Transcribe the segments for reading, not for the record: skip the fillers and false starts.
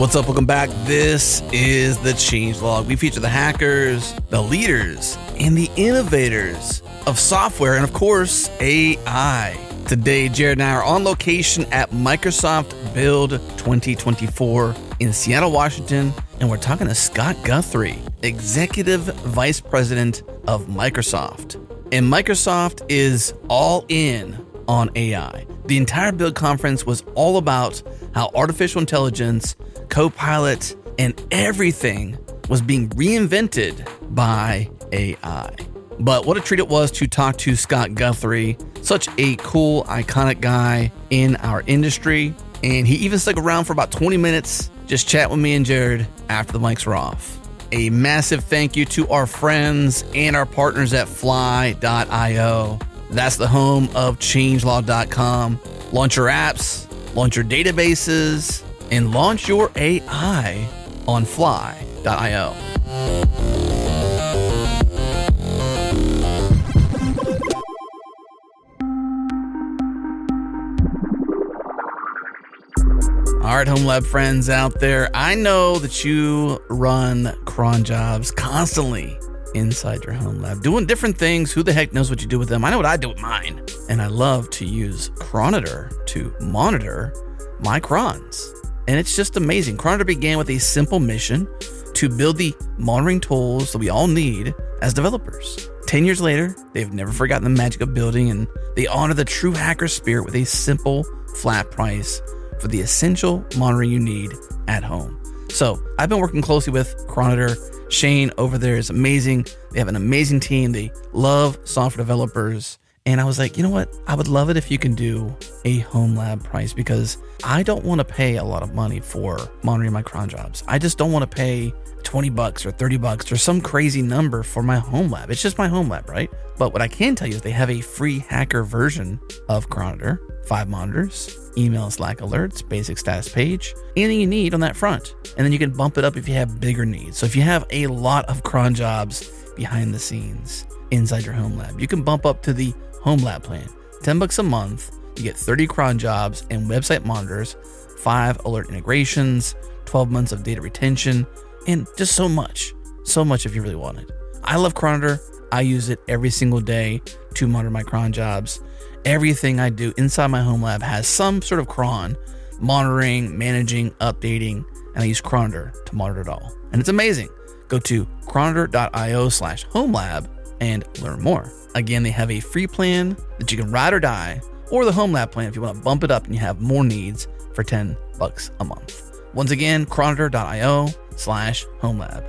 What's up? Welcome back. This is the Changelog. We feature the hackers, the leaders, and the innovators of software and, of course, AI. Today, Jared and I are on location at Microsoft Build 2024 in Seattle, Washington, and we're talking to Scott Guthrie, Executive Vice President of Microsoft. And Microsoft is all in on AI. The entire Build conference was all about how artificial intelligence, Copilot, and everything was being reinvented by AI. But what a treat it was to talk to Scott Guthrie, such a cool, iconic guy in our industry. And he even stuck around for about 20 minutes, just chat with me and Jared after the mics were off. A massive thank you to our friends and our partners at Fly.io. That's the home of changelog.com. Launch your apps, launch your databases, and launch your AI on Fly.io. All right, Home Lab friends out there, I know that you run cron jobs constantly inside your Home Lab, doing different things. Who the heck knows what you do with them? I know what I do with mine. And I love to use Cronitor to monitor my crons. And it's just amazing. Cronitor began with a simple mission to build the monitoring tools that we all need as developers. 10 years later, they've never forgotten the magic of building, and they honor the true hacker spirit with a simple, flat price for the essential monitoring you need at home. So I've been working closely with Cronitor. Shane over there is amazing. They have an amazing team. They love software developers. And I was like, you know what? I would love it if you can do a Home Lab price, because I don't want to pay a lot of money for monitoring my cron jobs. I just don't want to pay $20 or $30 or some crazy number for my Home Lab. It's just my Home Lab, right? But what I can tell you is they have a free hacker version of Cronitor, 5 monitors, email, Slack alerts, basic status page, anything you need on that front. And then you can bump it up if you have bigger needs. So if you have a lot of cron jobs behind the scenes inside your Home Lab, you can bump up to the Home Lab plan. $10 a month, you get 30 cron jobs and website monitors, 5 alert integrations, 12 months of data retention, and just so much if you really want it. I love Cronitor. I use it every single day to monitor my cron jobs. Everything I do inside my Home Lab has some sort of cron, monitoring, managing, updating, and I use Cronitor to monitor it all. And it's amazing. Go to cronitor.io/homelab and learn more. Again, they have a free plan that you can ride or die, or the Home Lab plan if you want to bump it up and you have more needs for $10 a month. Once again, cronitor.io/homelab.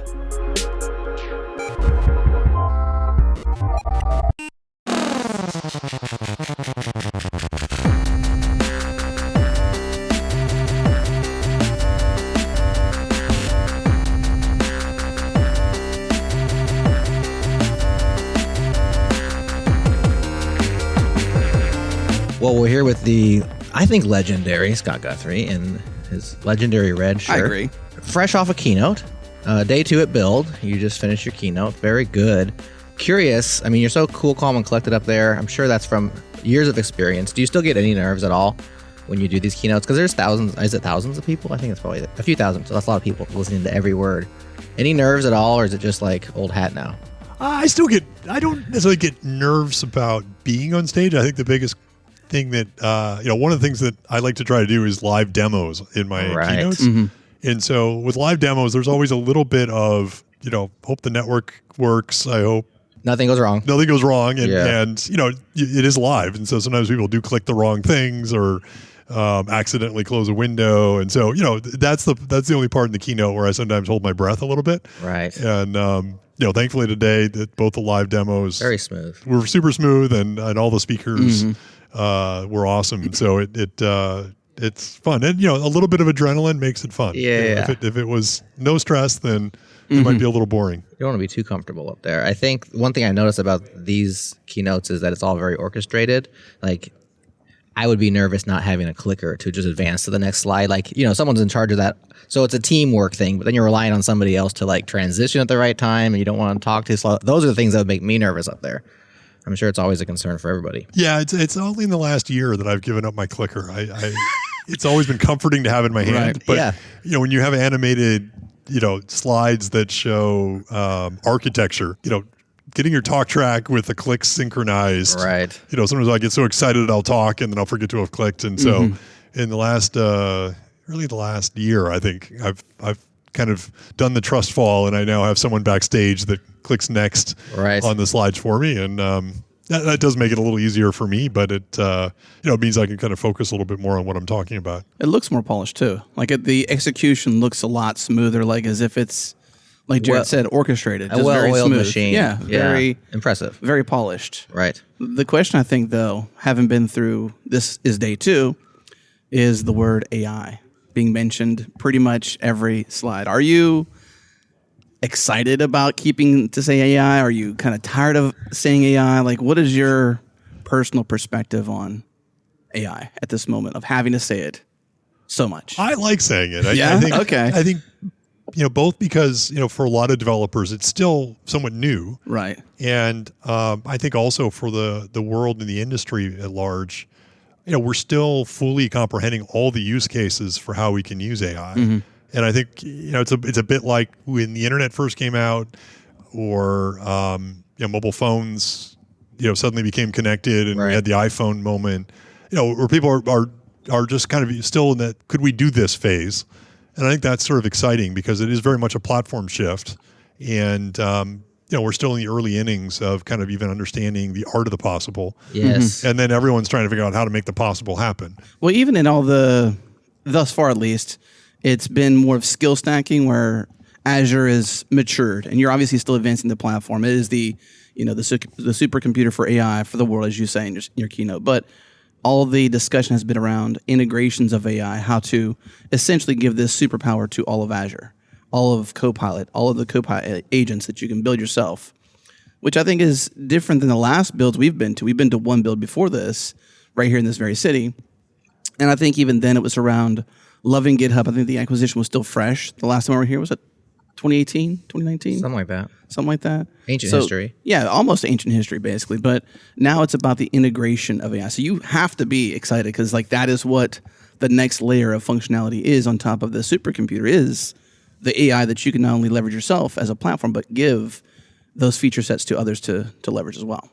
Well, we're here with the, I think, legendary Scott Guthrie in his legendary red shirt. I agree. Fresh off a keynote. Day 2 at Build. You just finished your keynote. Very good. Curious, I mean, you're so cool, calm, and collected up there. I'm sure that's from years of experience. Do you still get any nerves at all when you do these keynotes? Because there's thousands, is it thousands of people? I think it's probably a few thousand, so that's a lot of people listening to every word. Any nerves at all, or is it just like old hat now? I don't necessarily get nerves about being on stage. I think the biggest thing that, one of the things that I like to try to do is live demos in my keynotes. Mm-hmm. And so with live demos, there's always a little bit of, hope the network works. I hope nothing goes wrong. And it is live. And so sometimes people do click the wrong things or accidentally close a window. And so, that's the only part in the keynote where I sometimes hold my breath a little bit. Right. And, thankfully today that both the live demos very smooth. Were super smooth and all the speakers were awesome. And so it's fun. And, a little bit of adrenaline makes it fun. Yeah. If it was no stress, then it might be a little boring. You don't want to be too comfortable up there. I think one thing I noticed about these keynotes is that it's all very orchestrated. Like, I would be nervous not having a clicker to just advance to the next slide. Like, someone's in charge of that. So it's a teamwork thing, but then you're relying on somebody else to like transition at the right time and you don't want to talk too slow. Those are the things that would make me nervous up there. I'm sure it's always a concern for everybody. Yeah, it's only in the last year that I've given up my clicker. I it's always been comforting to have in my hand. Right. But when you have animated, slides that show architecture, getting your talk track with the clicks synchronized. Right. Sometimes I get so excited I'll talk and then I'll forget to have clicked. And so in the last really the last year, I think I've kind of done the trust fall, and I now have someone backstage that clicks next on the slides for me. And that does make it a little easier for me, but it means I can kind of focus a little bit more on what I'm talking about. It looks more polished too. Like the execution looks a lot smoother, like as if it's, like Jared said, orchestrated. A Just very well-oiled smooth. machine. Yeah, very impressive. Very polished. Right. The question, I think, though, having been through this is day 2, is the word AI being mentioned pretty much every slide. Are you excited about keeping to say AI? Are you kind of tired of saying AI? Like, what is your personal perspective on AI at this moment of having to say it so much? I like saying it. I think both because, for a lot of developers, it's still somewhat new. Right. And I think also for the world and the industry at large, we're still fully comprehending all the use cases for how we can use AI. And I think, it's a bit like when the internet first came out, or, mobile phones, suddenly became connected, and we had the iPhone moment, where people are just kind of still in that, could we do this phase? And I think that's sort of exciting because it is very much a platform shift. And, we're still in the early innings of kind of even understanding the art of the possible. Yes. And then everyone's trying to figure out how to make the possible happen. Well, even in all thus far at least, it's been more of skill stacking where Azure is matured, and you're obviously still advancing the platform. It is the supercomputer for AI for the world, as you say in your keynote. But all the discussion has been around integrations of AI, how to essentially give this superpower to all of Azure, all of Copilot, all of the Copilot agents that you can build yourself, which I think is different than the last builds we've been to. We've been to one build before this, right here in this very city. And I think even then it was around loving GitHub. I think the acquisition was still fresh. The last time we were here, was it 2018, 2019? Something like that. Something like that. Ancient history. Yeah, almost ancient history, basically. But now it's about the integration of AI. So you have to be excited because that is what the next layer of functionality is on top of the supercomputer, is the AI that you can not only leverage yourself as a platform, but give those feature sets to others to leverage as well.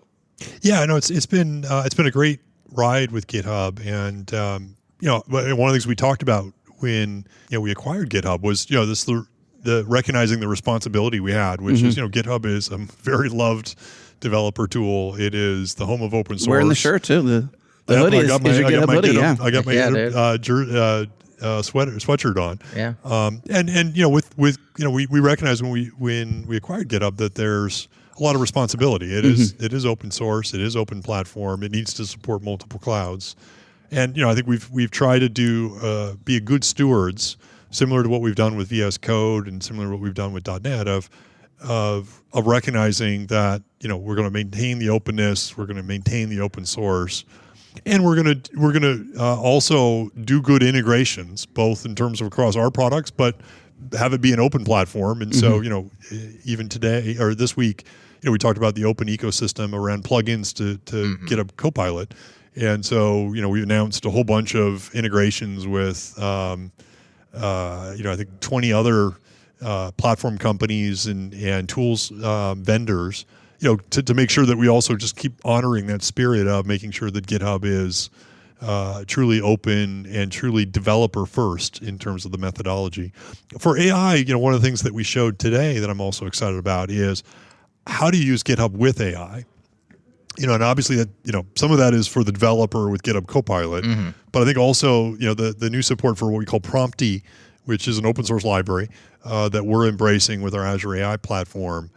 Yeah, I know it's been a great ride with GitHub, and one of the things we talked about when we acquired GitHub was the recognizing the responsibility we had, which is GitHub is a very loved developer tool. It is the home of open source. Wearing the shirt too. The hoodie is your GitHub hoodie. Yeah, I got my sweatshirt on. Yeah. And we recognize when we acquired GitHub that there's a lot of responsibility. It is open source. It is open platform. It needs to support multiple clouds. And I think we've tried to be good stewards, similar to what we've done with VS Code and similar to what we've done with .NET, of recognizing that we're going to maintain the openness, we're going to maintain the open source, and we're going to also do good integrations, both in terms of across our products, but have it be an open platform. And so even today or this week, we talked about the open ecosystem around plugins to GitHub Copilot. And so, we've announced a whole bunch of integrations with, I think 20 other platform companies and tools vendors, to make sure that we also just keep honoring that spirit of making sure that GitHub is truly open and truly developer first in terms of the methodology. For AI, one of the things that we showed today that I'm also excited about is how to use GitHub with AI. And obviously that, some of that is for the developer with GitHub Copilot, but I think also, the new support for what we call Prompty, which is an open source library that we're embracing with our Azure AI platform,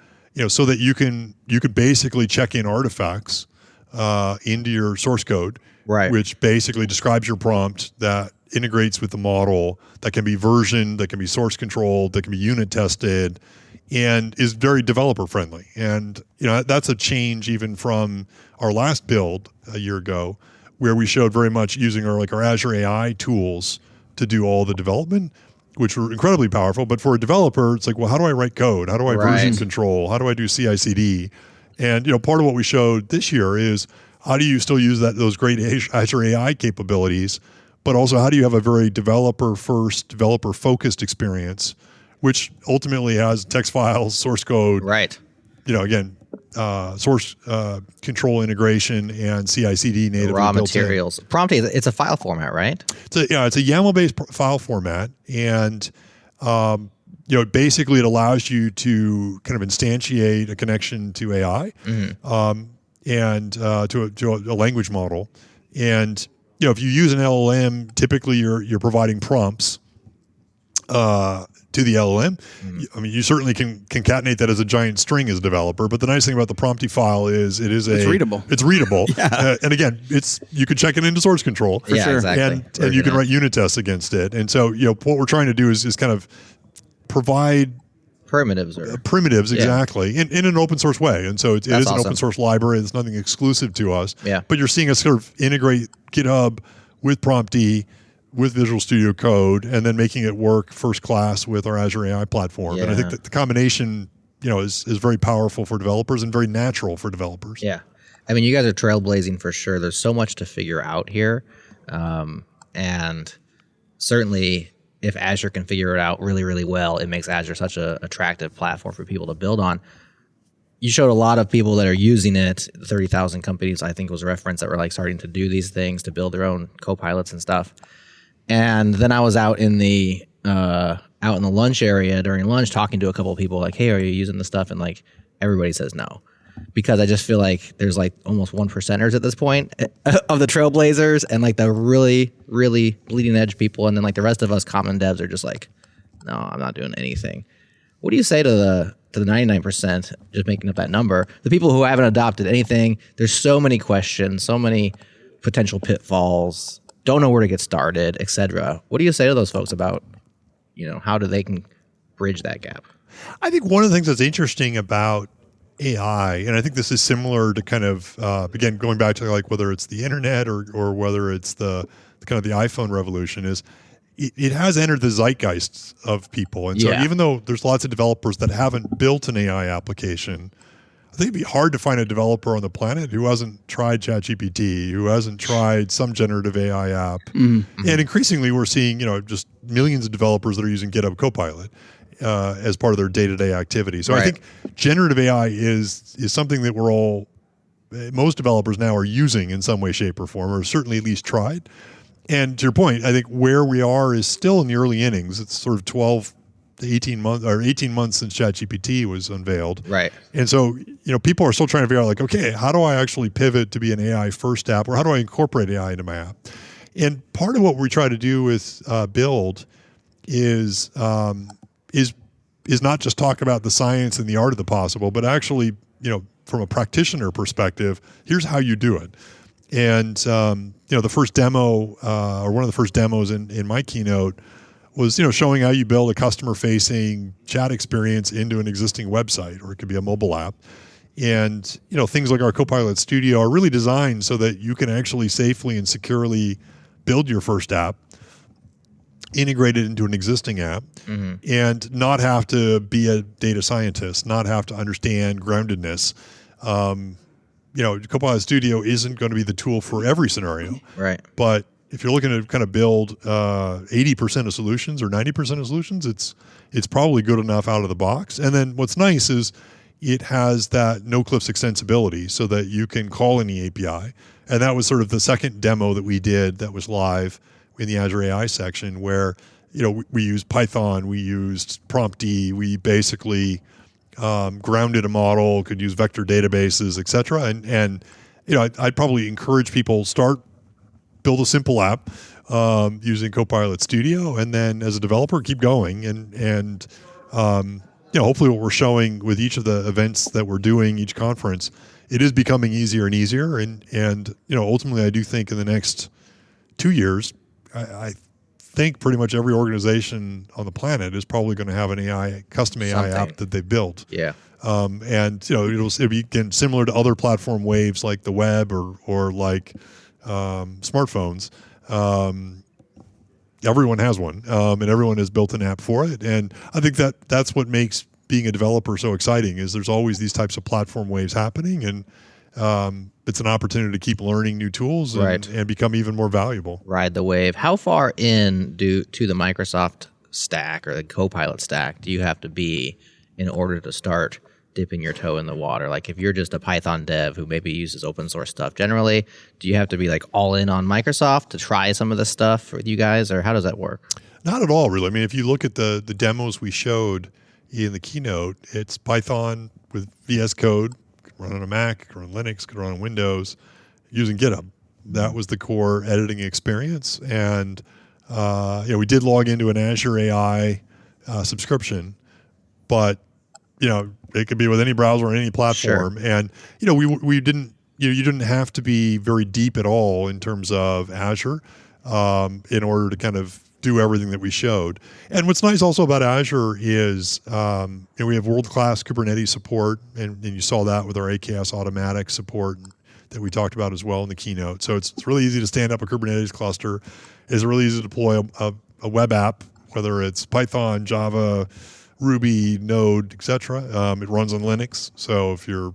so that you can basically check in artifacts into your source code, right, which basically describes your prompt, that integrates with the model, that can be versioned, that can be source controlled, that can be unit tested, and is very developer friendly. And that's a change even from our last build a year ago, where we showed very much using our Azure AI tools to do all the development, which were incredibly powerful. But for a developer, it's like, well, how do I write code? How do I version control? How do I do CI/CD? And part of what we showed this year is how do you still use those great Azure AI capabilities, but also how do you have a very developer-first, developer-focused experience, which ultimately has text files, source code, right? Again, source control integration and CI/CD natively raw built materials. in. Prompty, it's a file format, right? It's a YAML-based file format, and basically it allows you to kind of instantiate a connection to AI and to a language model. And if you use an LLM, typically you're providing prompts to the LLM. I mean, you certainly can concatenate that as a giant string as a developer. But the nice thing about the Prompty file is it's readable. It's readable. And again, you could check it into source control for sure. Exactly. And you can write unit tests against it. And so what we're trying to do is kind of provide primitives exactly in an open source way. And so it is awesome. an open source library. It's nothing exclusive to us. Yeah. But you're seeing us sort of integrate GitHub with Prompty, with Visual Studio Code, and then making it work first class with our Azure AI platform. And I think that the combination, is very powerful for developers and very natural for developers. Yeah. I mean, you guys are trailblazing for sure. There's so much to figure out here. And certainly if Azure can figure it out really, really well, it makes Azure such an attractive platform for people to build on. You showed a lot of people that are using it. 30,000 companies, I think, was a reference that were like starting to do these things to build their own Copilots and stuff. And then I was out in the lunch area during lunch talking to a couple of people like, hey, are you using this stuff? And like everybody says no, because I just feel like there's like almost 1%ers at this point of the trailblazers and like the really, really bleeding edge people. And then like the rest of us common devs are just like, no, I'm not doing anything. What do you say to the 99%, just making up that number, the people who haven't adopted anything? There's so many questions, so many potential pitfalls, don't know where to get started, etc. What do you say to those folks about, how they can bridge that gap? I think one of the things that's interesting about AI, and I think this is similar to kind of, again, going back to like whether it's the internet or whether it's the kind of the iPhone revolution, is it has entered the zeitgeist of people. And so even though there's lots of developers that haven't built an AI application, I think it'd be hard to find a developer on the planet who hasn't tried ChatGPT, who hasn't tried some generative AI app. Mm-hmm. And increasingly we're seeing, just millions of developers that are using GitHub Copilot as part of their day-to-day activity. So I think generative AI is something that most developers now are using in some way, shape, or form, or certainly at least tried. And to your point, I think where we are is still in the early innings. It's sort of 12 to 18 months since ChatGPT was unveiled. Right. And so, people are still trying to figure out like, okay, how do I actually pivot to be an AI first app, or how do I incorporate AI into my app? And part of what we try to do with Build is not just talk about the science and the art of the possible, but actually, from a practitioner perspective, here's how you do it. And, the first demo, or one of the first demos in my keynote was, showing how you build a customer-facing chat experience into an existing website, or it could be a mobile app. And, things like our Copilot Studio are really designed so that you can actually safely and securely build your first app, integrate it into an existing app, and not have to be a data scientist, not have to understand groundedness. Copilot Studio isn't going to be the tool for every scenario. Right. But if you're looking to kind of build 80% of solutions or 90% of solutions, it's probably good enough out of the box. And then what's nice is it has that no-cliffs extensibility so that you can call any API. And that was sort of the second demo that we did that was live in the Azure AI section, where we used Python, we used Prompty, we basically grounded a model, could use vector databases, et cetera. And I'd probably encourage people build a simple app using Copilot Studio, and then as a developer, keep going. And hopefully what we're showing with each of the events that we're doing, each conference, it is becoming easier and easier. And ultimately, I do think in the next 2 years, I think pretty much every organization on the planet is probably going to have an custom AI app that they built. Yeah. And it'll be again similar to other platform waves like the web or like smartphones. Everyone has one, and everyone has built an app for it. And I think that's what makes being a developer so exciting, is there's always these types of platform waves happening, and it's an opportunity to keep learning new tools and become even more valuable. Ride the wave. How far in to the Microsoft stack or the Copilot stack do you have to be in order to start dipping your toe in the water? Like if you're just a Python dev who maybe uses open source stuff generally, do you have to be like all in on Microsoft to try some of this stuff with you guys, or how does that work? Not at all, really. I mean, if you look at the demos we showed in the keynote, it's Python with VS Code, could run on a Mac, could run on Linux, could run on Windows, using GitHub. That was the core editing experience. And we did log into an Azure AI subscription, but it could be with any browser or any platform. Sure. And we didn't. You didn't have to be very deep at all in terms of Azure in order to kind of do everything that we showed. And what's nice also about Azure is we have world-class Kubernetes support, and you saw that with our AKS automatic support that we talked about as well in the keynote. So it's really easy to stand up a Kubernetes cluster. It's really easy to deploy a web app, whether it's Python, Java, Ruby, Node, etc. It runs on Linux. So if you're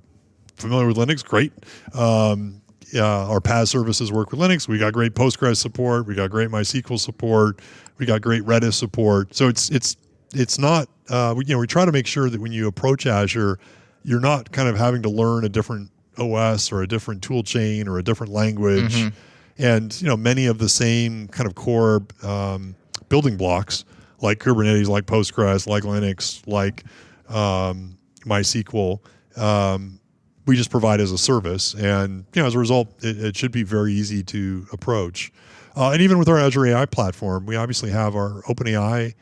familiar with Linux, great. Our PaaS services work with Linux. We got great Postgres support. We got great MySQL support. We got great Redis support. So it's not. We try to make sure that when you approach Azure, you're not kind of having to learn a different OS or a different tool chain or a different language, and many of the same kind of core building blocks like Kubernetes, like Postgres, like Linux, like MySQL. We just provide as a service, and as a result, it should be very easy to approach. And even with our Azure AI platform, we obviously have our OpenAI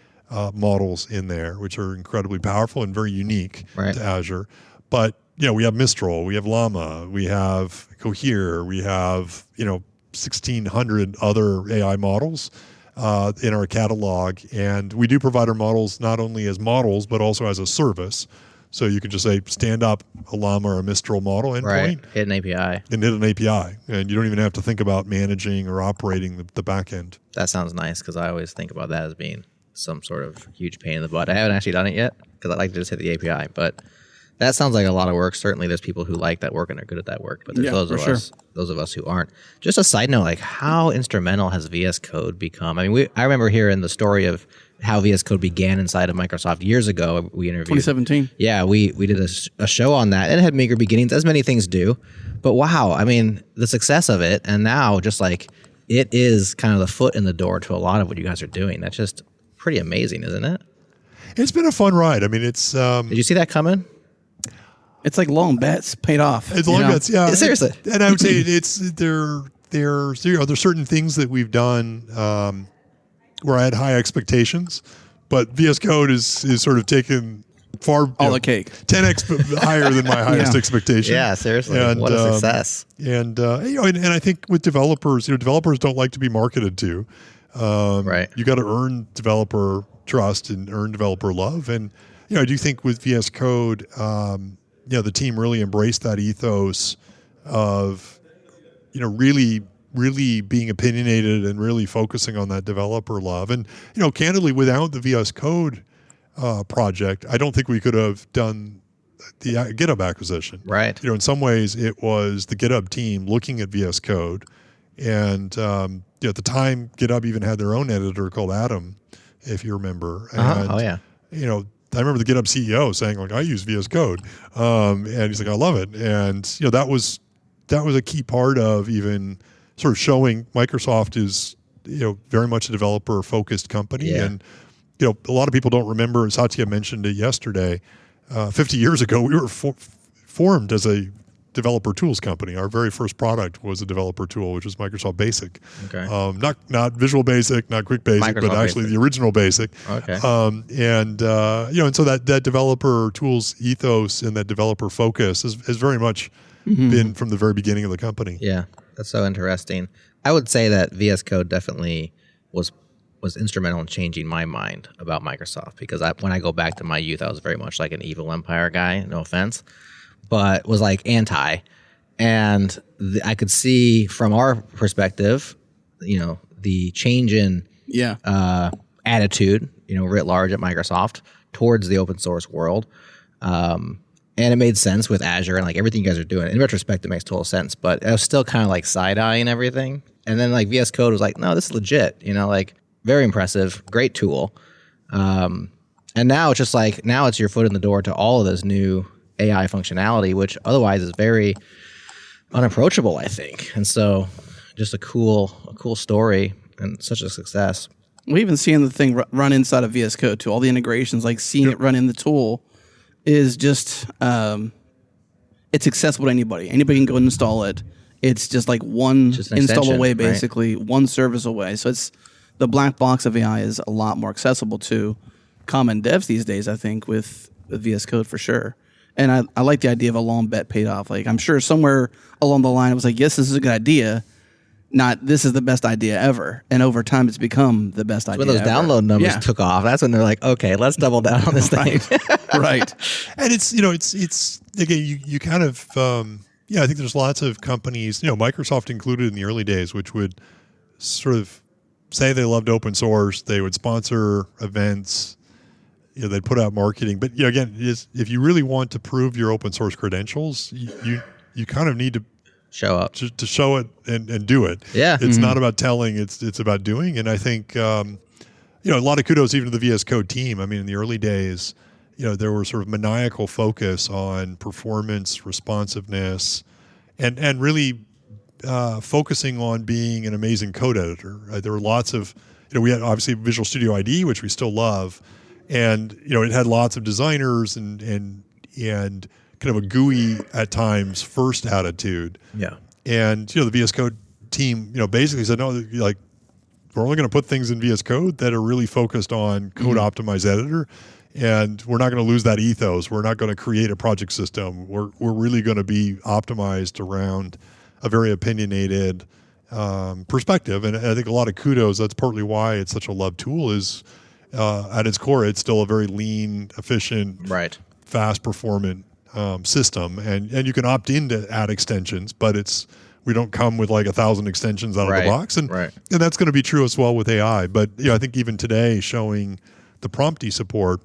models in there, which are incredibly powerful and very unique to Azure. But we have Mistral, we have Llama, we have Cohere, we have 1,600 other AI models in our catalog, and we do provide our models not only as models but also as a service. So you can just say, stand up a Llama or a Mistral model endpoint. Hit an API. And hit an API. And you don't even have to think about managing or operating the back end. That sounds nice, because I always think about that as being some sort of huge pain in the butt. I haven't actually done it yet, because I like to just hit the API. But that sounds like a lot of work. Certainly there's people who like that work and are good at that work. But there's those of us who aren't. Just a side note, like how instrumental has VS Code become? I mean, I remember hearing the story of how VS Code began inside of Microsoft years ago. We interviewed 2017. Yeah, we did a show on that. It had meager beginnings, as many things do. But wow, I mean, the success of it, and now just like it is kind of the foot in the door to a lot of what you guys are doing. That's just pretty amazing, isn't it? It's been a fun ride. I mean, it's. Did you see that coming? It's like long bets paid off. It's long bets, yeah. Seriously. And I would say there's certain things that we've done where I had high expectations, but VS Code is sort of taken far all the cake 10x higher than my highest expectation. Yeah, seriously. And, what a success. And I think with developers, developers don't like to be marketed to. You got to earn developer trust and earn developer love. And I do think with VS Code, the team really embraced that ethos of really being opinionated and really focusing on that developer love. And candidly, without the VS Code project, I don't think we could have done the GitHub acquisition. Right. In some ways, it was the GitHub team looking at VS Code, and at the time, GitHub even had their own editor called Atom, if you remember. And, oh yeah. I remember the GitHub CEO saying, like, I use VS Code, and he's like, I love it. And that was a key part of even sort of showing Microsoft is very much a developer focused company. Yeah. And a lot of people don't remember, Satya mentioned it yesterday, 50 years ago we were formed as a developer tools company. Our very first product was a developer tool, which was Microsoft Basic. Okay. Not Visual Basic, not Quick Basic, Microsoft but actually Basic. The original Basic. Okay. And so that developer tools ethos and that developer focus has very much been from the very beginning of the company. Yeah, that's so interesting. I would say that VS Code definitely was instrumental in changing my mind about Microsoft, because when I go back to my youth, I was very much like an evil empire guy, no offense, but was like anti. And I could see from our perspective, the change in attitude, writ large at Microsoft towards the open source world. And it made sense with Azure and like everything you guys are doing. In retrospect, it makes total sense, but I was still kind of like side-eyeing everything. And then like VS Code was like, no, this is legit, like very impressive, great tool. And now it's just like, now it's your foot in the door to all of this new AI functionality, which otherwise is very unapproachable, I think. And so just a cool story and such a success. We even seeing the thing run inside of VS Code too. All the integrations, like seeing it run in the tool is just, it's accessible to anybody. Anybody can go and install it. It's just like one install away, basically, right? One service away. So it's the black box of AI is a lot more accessible to common devs these days, I think, with VS Code for sure. And I like the idea of a long bet paid off. Like I'm sure somewhere along the line it was like, yes, this is a good idea. Not this is the best idea ever. And over time it's become the best idea when those ever. Download numbers took off, that's when they're like, okay, let's double down on this thing. Right. And it's, it's again, you kind of, I think there's lots of companies, Microsoft included in the early days, which would sort of say they loved open source. They would sponsor events. They'd put out marketing. But again, if you really want to prove your open source credentials, you kind of need to show up to show it and do it. Yeah, it's not about telling; it's about doing. And I think a lot of kudos even to the VS Code team. I mean, in the early days, there was sort of maniacal focus on performance, responsiveness, and really focusing on being an amazing code editor. There were lots of we had obviously Visual Studio IDE, which we still love. And it had lots of designers and kind of a GUI at times first attitude. Yeah. And the VS Code team basically said no, like we're only going to put things in VS Code that are really focused on code optimized editor, and we're not going to lose that ethos. We're not going to create a project system. We're really going to be optimized around a very opinionated perspective. And I think a lot of kudos. That's partly why it's such a loved tool. Is at its core, it's still a very lean, efficient, fast performant system, and you can opt in to add extensions, but we don't come with like 1,000 extensions out of the box, and that's going to be true as well with AI. But I think even today, showing the Prompty support,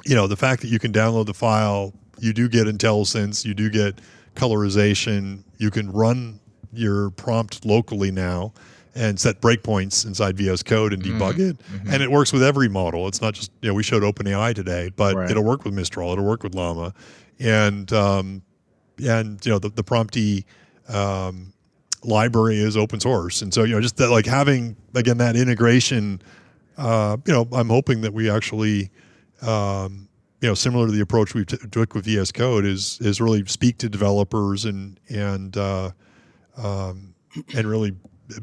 the fact that you can download the file, you do get IntelliSense, you do get colorization, you can run your prompt locally now and set breakpoints inside VS Code and debug it. And it works with every model. It's not just, we showed OpenAI today, but it'll work with Mistral, it'll work with Llama. And the Prompty library is open source. And so, just that, like having, again, that integration, I'm hoping that we actually, similar to the approach we took with VS Code is really speak to developers and really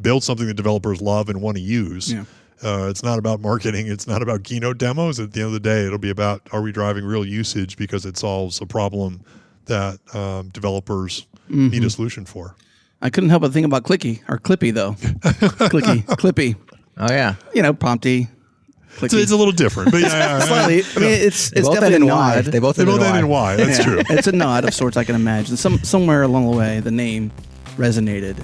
build something that developers love and want to use. Yeah. It's not about marketing. It's not about keynote demos. At the end of the day, it'll be about, are we driving real usage because it solves a problem that developers need a solution for. I couldn't help but think about Clippy though. Clippy. Oh yeah. Prompty. It's a little different, but slightly. I mean, it's definitely a nod. They both end in Y. That's true. It's a nod of sorts, I can imagine. Somewhere along the way, the name resonated.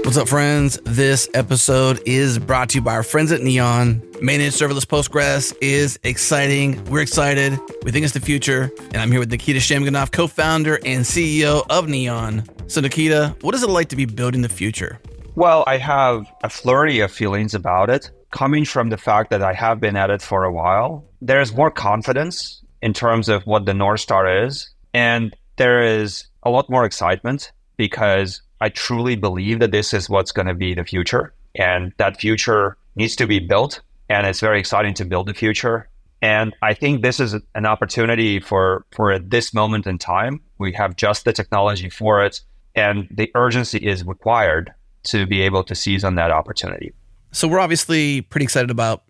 What's up, friends? This episode is brought to you by our friends at Neon. Managed serverless Postgres is exciting. We're excited. We think it's the future. And I'm here with Nikita Shamganov, co-founder and CEO of Neon. So Nikita, what is it like to be building the future? Well, I have a flurry of feelings about it, coming from the fact that I have been at it for a while. There's more confidence in terms of what the North Star is. And there is a lot more excitement because I truly believe that this is what's going to be the future, and that future needs to be built, and it's very exciting to build the future. And I think this is an opportunity for this moment in time. We have just the technology for it, and the urgency is required to be able to seize on that opportunity. So we're obviously pretty excited about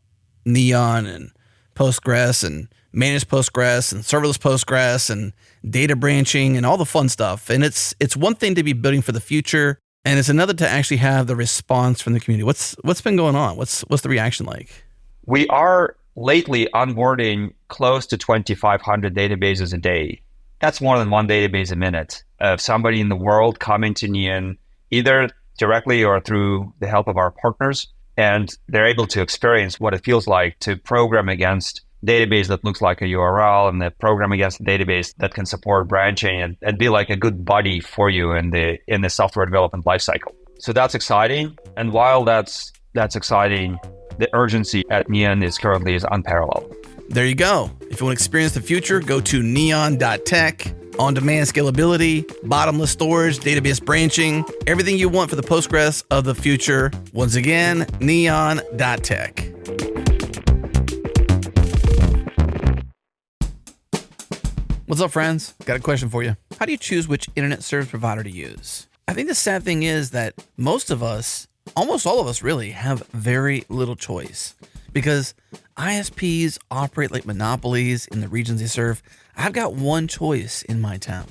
Neon and Postgres and managed Postgres and serverless Postgres and data branching and all the fun stuff. And it's one thing to be building for the future, and it's another to actually have the response from the community. What's been going on? What's the reaction like? We are lately onboarding close to 2,500 databases a day. That's more than one database a minute of somebody in the world coming to Neon, either directly or through the help of our partners. And they're able to experience what it feels like to program against database that looks like a URL and the program against a database that can support branching and be like a good buddy for you in the software development lifecycle. So that's exciting. And while that's exciting, the urgency at Neon is unparalleled. There you go. If you want to experience the future, go to neon.tech. On-demand scalability, bottomless storage, database branching, everything you want for the Postgres of the future. Once again, neon.tech. What's up, friends? Got a question for you. How do you choose which internet service provider to use? I think the sad thing is that most of us, almost all of us really, have very little choice because ISPs operate like monopolies in the regions they serve. I've got one choice in my town.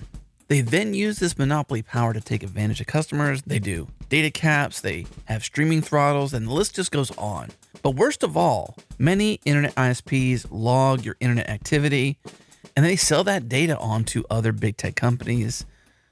They then use this monopoly power to take advantage of customers. They do data caps, they have streaming throttles, and the list just goes on. But worst of all, many internet ISPs log your internet activity, and they sell that data on to other big tech companies,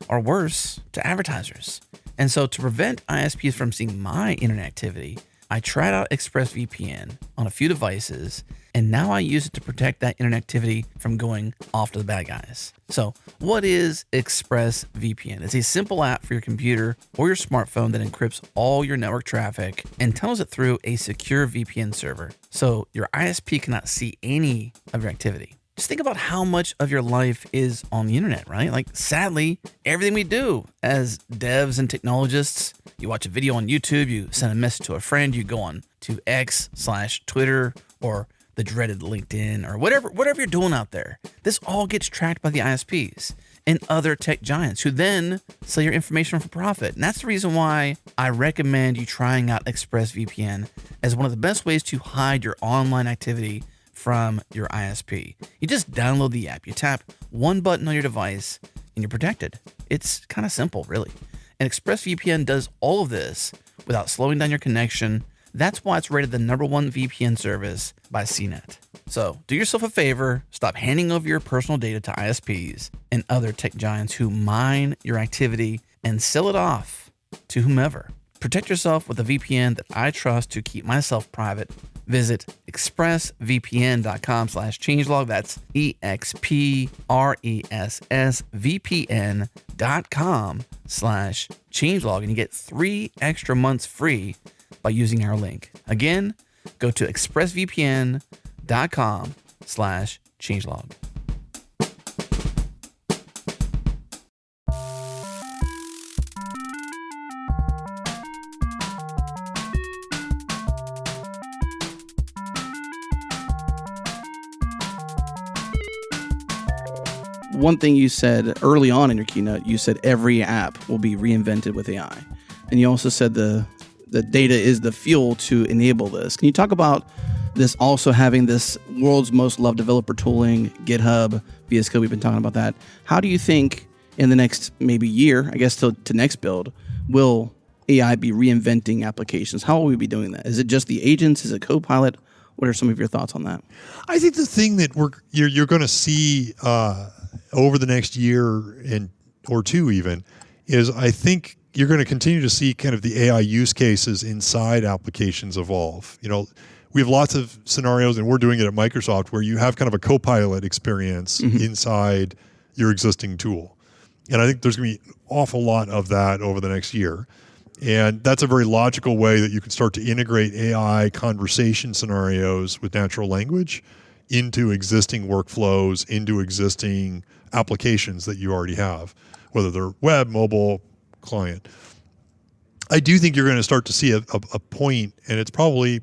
or worse, to advertisers. And so to prevent ISPs from seeing my internet activity, I tried out ExpressVPN on a few devices, and now I use it to protect that internet activity from going off to the bad guys. So what is ExpressVPN? It's a simple app for your computer or your smartphone that encrypts all your network traffic and tunnels it through a secure VPN server, so your ISP cannot see any of your activity. Just think about how much of your life is on the internet, right? Like, sadly, everything we do as devs and technologists, you watch a video on YouTube, you send a message to a friend, you go on to X/Twitter or the dreaded LinkedIn or whatever you're doing out there. This all gets tracked by the ISPs and other tech giants who then sell your information for profit. And that's the reason why I recommend you trying out ExpressVPN as one of the best ways to hide your online activity from your ISP. You just download the app, you tap one button on your device, and you're protected. It's kind of simple, really. And ExpressVPN does all of this without slowing down your connection. That's why it's rated the #1 VPN service by CNET. So do yourself a favor, stop handing over your personal data to ISPs and other tech giants who mine your activity and sell it off to whomever. Protect yourself with a VPN that I trust to keep myself private. Visit expressvpn.com/changelog. That's expressvpn.com/changelog. And you get 3 extra months free by using our link. Again, go to expressvpn.com/changelog. One thing you said early on in your keynote, you said every app will be reinvented with AI. And you also said the data is the fuel to enable this. Can you talk about this also having this world's most loved developer tooling, GitHub, VS Code, we've been talking about that. How do you think in the next maybe year, I guess to next build, will AI be reinventing applications? How will we be doing that? Is it just the agents? Is it Copilot? What are some of your thoughts on that? I think the thing that you're going to see over the next year or two even is I think you're going to continue to see kind of the AI use cases inside applications evolve. You know, we have lots of scenarios, and we're doing it at Microsoft, where you have kind of a Copilot experience inside your existing tool. And I think there's going to be an awful lot of that over the next year. And that's a very logical way that you can start to integrate AI conversation scenarios with natural language into existing workflows, into existing applications that you already have, whether they're web, mobile, client. I do think you're going to start to see a point, and it's probably,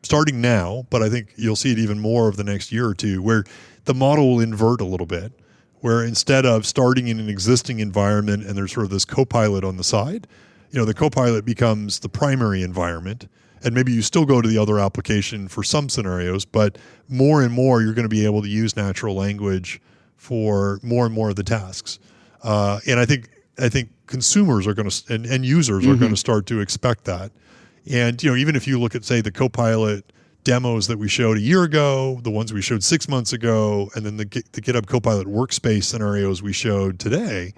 starting now, but I think you'll see it even more over the next year or two, where the model will invert a little bit, where instead of starting in an existing environment and there's sort of this Copilot on the side, the Copilot becomes the primary environment. And maybe you still go to the other application for some scenarios, but more and more you're going to be able to use natural language for more and more of the tasks. And I think consumers are going to and users are going to start to expect that. And even if you look at, say, the Copilot demos that we showed a year ago, the ones we showed 6 months ago, and then the GitHub Copilot workspace scenarios we showed today,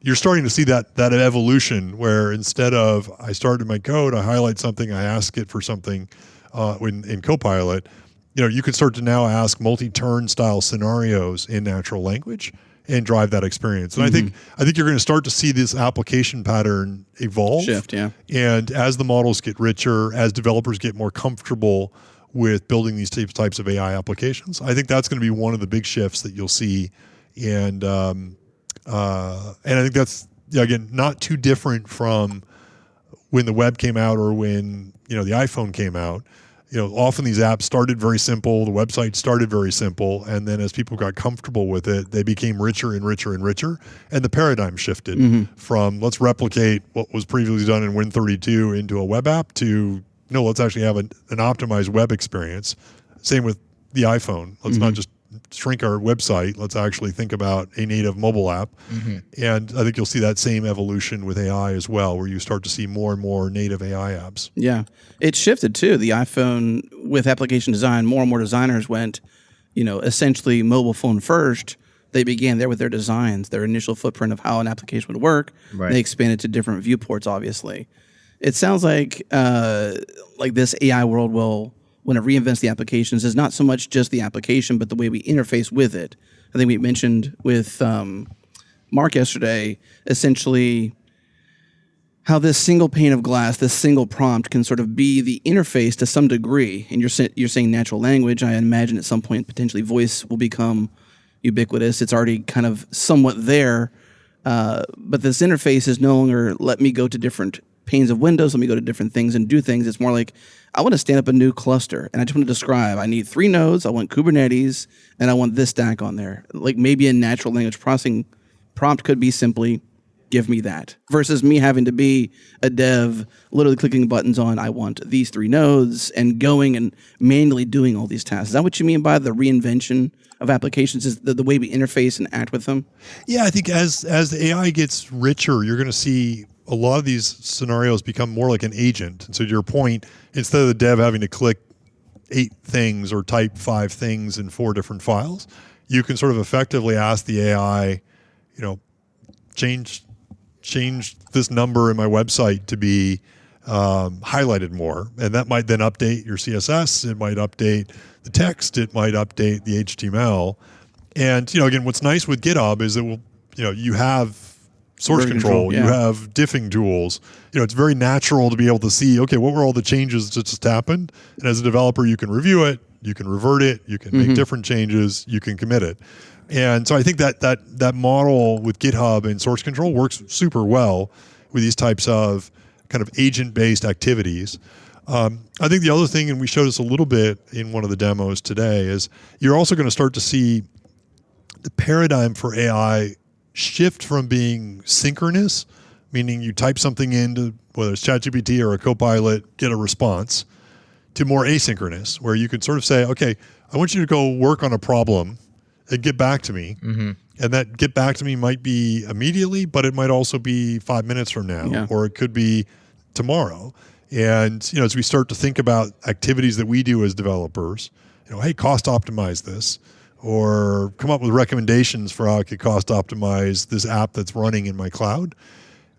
you're starting to see that evolution where instead of I started my code, I highlight something, I ask it for something in Copilot, you can start to now ask multi-turn style scenarios in natural language and drive that experience. And I think you're going to start to see this application pattern evolve. Shift, yeah. And as the models get richer, as developers get more comfortable with building these types of AI applications, I think that's going to be one of the big shifts that you'll see. And I think that's, again, not too different from when the web came out or when, the iPhone came out. Often these apps started very simple. The website started very simple. And then as people got comfortable with it, they became richer and richer and richer. And the paradigm shifted from let's replicate what was previously done in Win32 into a web app to, no, let's actually have an optimized web experience. Same with the iPhone. Let's not just shrink our website. Let's actually think about a native mobile app. And I think you'll see that same evolution with AI as well, where you start to see more and more native AI apps. Yeah. It shifted too. The iPhone with application design, more and more designers went, essentially mobile phone first. They began there with their designs, their initial footprint of how an application would work. Right. They expanded to different viewports, obviously. It sounds like this AI world will, when it reinvents the applications, is not so much just the application, but the way we interface with it. I think we mentioned with Mark yesterday, essentially how this single pane of glass, this single prompt can sort of be the interface to some degree. And you're saying natural language. I imagine at some point potentially voice will become ubiquitous. It's already kind of somewhat there. But this interface is no longer let me go to different panes of windows, let me go to different things and do things. It's more like I want to stand up a new cluster and I just want to describe, I need 3 nodes, I want Kubernetes, and I want this stack on there. Like maybe a natural language processing prompt could be simply give me that versus me having to be a dev, literally clicking buttons on I want these 3 nodes and going and manually doing all these tasks. Is that what you mean by the reinvention of applications, is the way we interface and act with them? Yeah, I think as the AI gets richer, you're going to see a lot of these scenarios become more like an agent. And so to your point, instead of the dev having to click 8 things or type 5 things in 4 different files, you can sort of effectively ask the AI, change this number in my website to be highlighted more. And that might then update your CSS. It might update the text. It might update the HTML. And, again, what's nice with GitHub is that you have source control, you have diffing tools. It's very natural to be able to see, okay, what were all the changes that just happened? And as a developer, you can review it, you can revert it, you can make different changes, you can commit it. And so I think that model with GitHub and source control works super well with these types of kind of agent-based activities. I think the other thing, and we showed this a little bit in one of the demos today, is you're also going to start to see the paradigm for AI shift from being synchronous, meaning you type something into whether it's ChatGPT or a Copilot, get a response, to more asynchronous, where you can sort of say, okay, I want you to go work on a problem and get back to me. And that get back to me might be immediately, but it might also be 5 minutes from now, or it could be tomorrow. And, as we start to think about activities that we do as developers, hey, cost optimize this, or come up with recommendations for how I could cost optimize this app that's running in my cloud.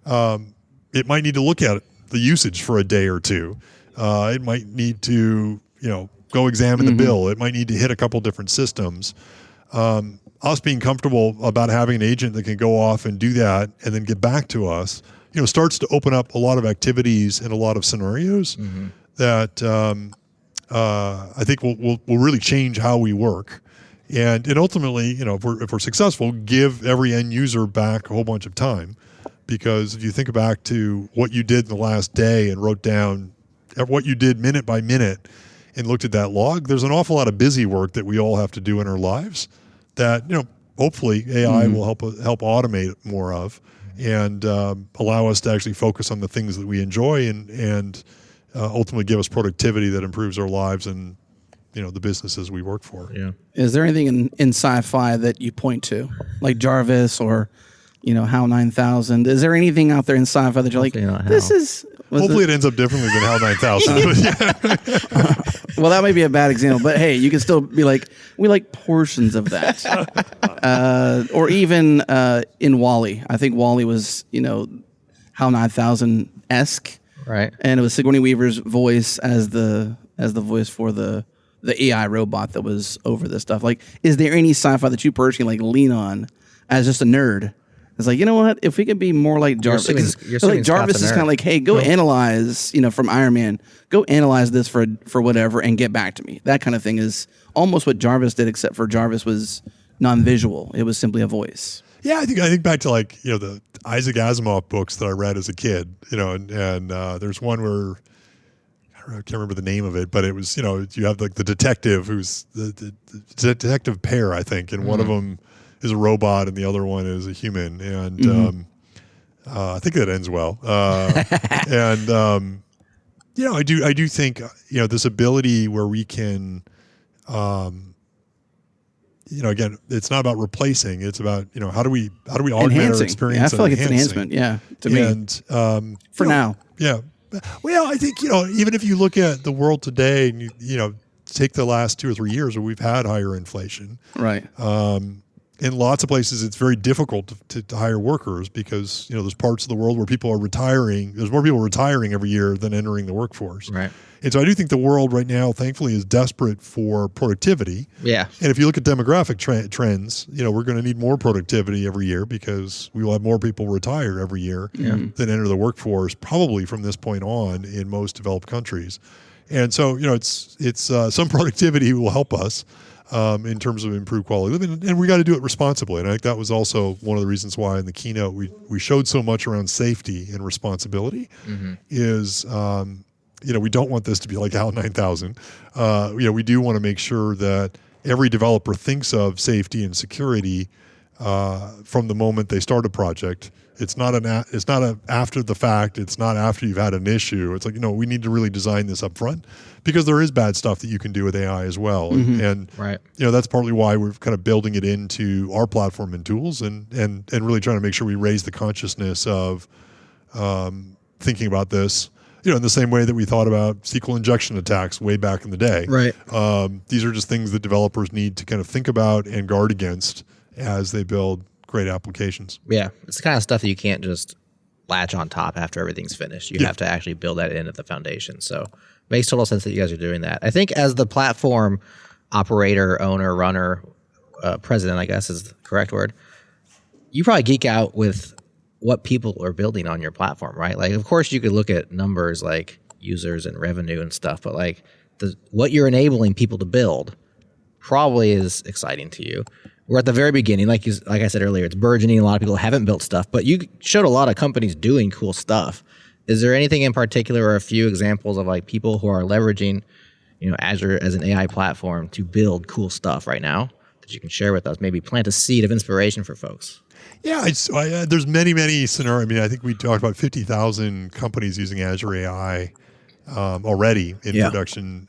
It might need to look at the usage for a day or 2. It might need to, go examine the bill. It might need to hit a couple different systems. Us being comfortable about having an agent that can go off and do that and then get back to us, starts to open up a lot of activities and a lot of scenarios that I think will really change how we work. And ultimately, if we're successful, give every end user back a whole bunch of time. Because if you think back to what you did in the last day and wrote down what you did minute by minute and looked at that log, there's an awful lot of busy work that we all have to do in our lives that, hopefully AI will help automate more of and allow us to actually focus on the things that we enjoy and ultimately give us productivity that improves our lives and the businesses we work for. Yeah. Is there anything in sci-fi that you point to, like Jarvis or, HAL 9000? Is there anything out there in sci-fi that you're like, this is... Hopefully it ends up differently than HAL 9000. Well, that may be a bad example, but hey, you can still be like, we like portions of that. Or even in Wall-E. I think Wall-E was, HAL 9000-esque. Right. And it was Sigourney Weaver's voice as the voice for the AI robot that was over this stuff. Like, is there any sci-fi that you personally lean on as just a nerd? It's like, you know what? If we could be more like Jarvis, like Jarvis is kind of like, hey, go analyze, from Iron Man, go analyze this for whatever and get back to me. That kind of thing is almost what Jarvis did, except for Jarvis was non-visual. It was simply a voice. Yeah, I think back to the Isaac Asimov books that I read as a kid, and there's one where I can't remember the name of it, but it was, you have the detective who's the detective pair, I think, and one of them is a robot and the other one is a human, and I think that ends well. I do think this ability where we can, again, it's not about replacing; it's about how do we augment our experience? Yeah, I feel like it's enhancement. Yeah, to me, and for now, yeah. Well, I think even if you look at the world today, and you take the last 2 or 3 years where we've had higher inflation, right? In lots of places, it's very difficult to hire workers because there's parts of the world where people are retiring. There's more people retiring every year than entering the workforce. Right. And so I do think the world right now, thankfully, is desperate for productivity. Yeah. And if you look at demographic trends, we're going to need more productivity every year because we will have more people retire every year than enter the workforce, probably from this point on in most developed countries. And so, it's some productivity will help us. In terms of improved quality of living, and we got to do it responsibly. And I think that was also one of the reasons why in the keynote we showed so much around safety and responsibility. Is we don't want this to be like HAL 9000. We do want to make sure that every developer thinks of safety and security from the moment they start a project. It's not after the fact. It's not after you've had an issue. It's like, we need to really design this up front because there is bad stuff that you can do with AI as well. And right. That's partly why we're kind of building it into our platform and tools and really trying to make sure we raise the consciousness of thinking about this, in the same way that we thought about SQL injection attacks way back in the day. Right. These are just things that developers need to kind of think about and guard against as they build great applications. Yeah, it's the kind of stuff that you can't just latch on top after everything's finished. You have to actually build that in at the foundation. So it makes total sense that you guys are doing that. I think as the platform operator, owner, runner, president, I guess is the correct word, you probably geek out with what people are building on your platform, right? Like, of course, you could look at numbers like users and revenue and stuff, but like what you're enabling people to build probably is exciting to you. We're at the very beginning, like I said earlier, it's burgeoning. A lot of people haven't built stuff, but you showed a lot of companies doing cool stuff. Is there anything in particular or a few examples of like people who are leveraging, Azure as an AI platform to build cool stuff right now that you can share with us? Maybe plant a seed of inspiration for folks. Yeah, there's many scenarios. I mean, I think we talked about 50,000 companies using Azure AI already in production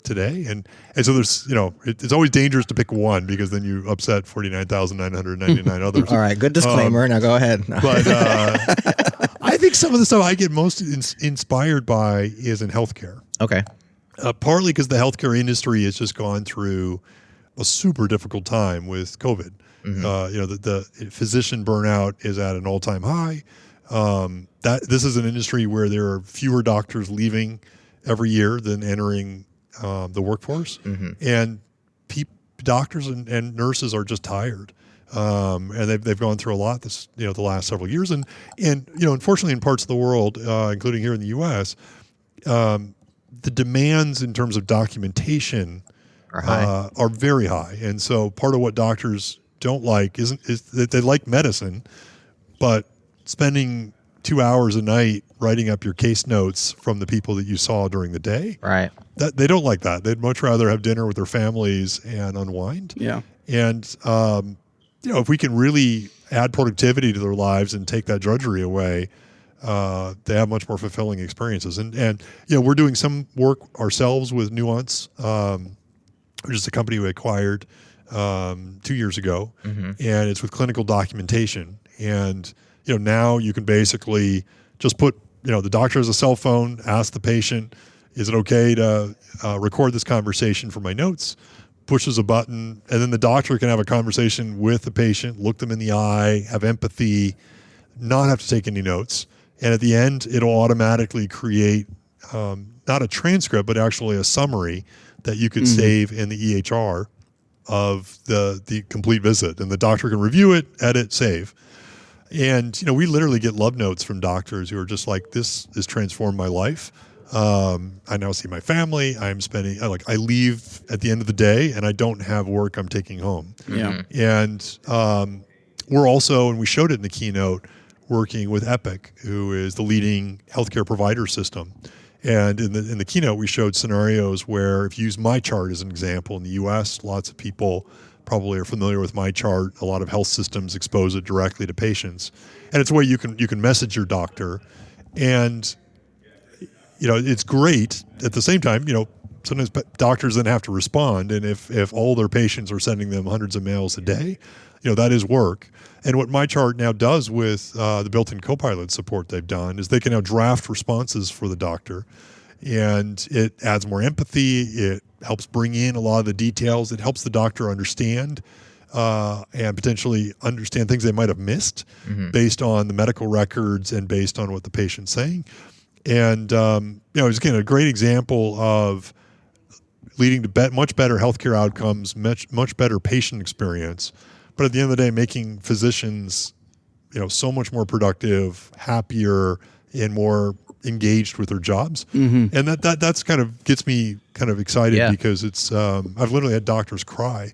today, and so there's it's always dangerous to pick one because then you upset 49,999 others. All right, good disclaimer. Now go ahead. But I think some of the stuff I get most inspired by is in healthcare. Okay. Partly because the healthcare industry has just gone through a super difficult time with COVID. The physician burnout is at an all-time high. This is an industry where there are fewer doctors leaving every year than entering the workforce, and doctors and nurses are just tired, and they've gone through a lot the last several years, and unfortunately in parts of the world, including here in the U.S., the demands in terms of documentation are very high, and so part of what doctors don't like is that they like medicine, but spending 2 hours a night writing up your case notes from the people that you saw during the day. Right. That they don't like that. They'd much rather have dinner with their families and unwind. Yeah. And if we can really add productivity to their lives and take that drudgery away, they have much more fulfilling experiences. And we're doing some work ourselves with Nuance, which is a company we acquired 2 years ago, and it's with clinical documentation. And now you can basically just put, the doctor has a cell phone, ask the patient, Is it okay to record this conversation for my notes? Pushes a button, and then the doctor can have a conversation with the patient, look them in the eye, have empathy, not have to take any notes. And at the end, it'll automatically create not a transcript, but actually a summary that you could save in the EHR of the complete visit. And the doctor can review it, edit, save. And, we literally get love notes from doctors who are just like, this has transformed my life. I now see my family. I leave at the end of the day and I don't have work I'm taking home. Yeah. And we're also, and we showed it in the keynote, working with Epic, who is the leading healthcare provider system. And in the keynote, we showed scenarios where if you use MyChart as an example in the US, lots of people probably are familiar with MyChart. A lot of health systems expose it directly to patients. And it's a way you can message your doctor. And it's great. At the same time, sometimes doctors then have to respond. And if all their patients are sending them hundreds of mails a day, that is work. And what MyChart now does with the built-in Copilot support they've done is they can now draft responses for the doctor. And it adds more empathy. It helps bring in a lot of the details. It helps the doctor understand and potentially understand things they might have missed based on the medical records and based on what the patient's saying. And, it's again a great example of leading to much better healthcare outcomes, much better patient experience. But at the end of the day, making physicians, so much more productive, happier, and more engaged with their jobs. And that's kind of gets me kind of excited because it's I've literally had doctors cry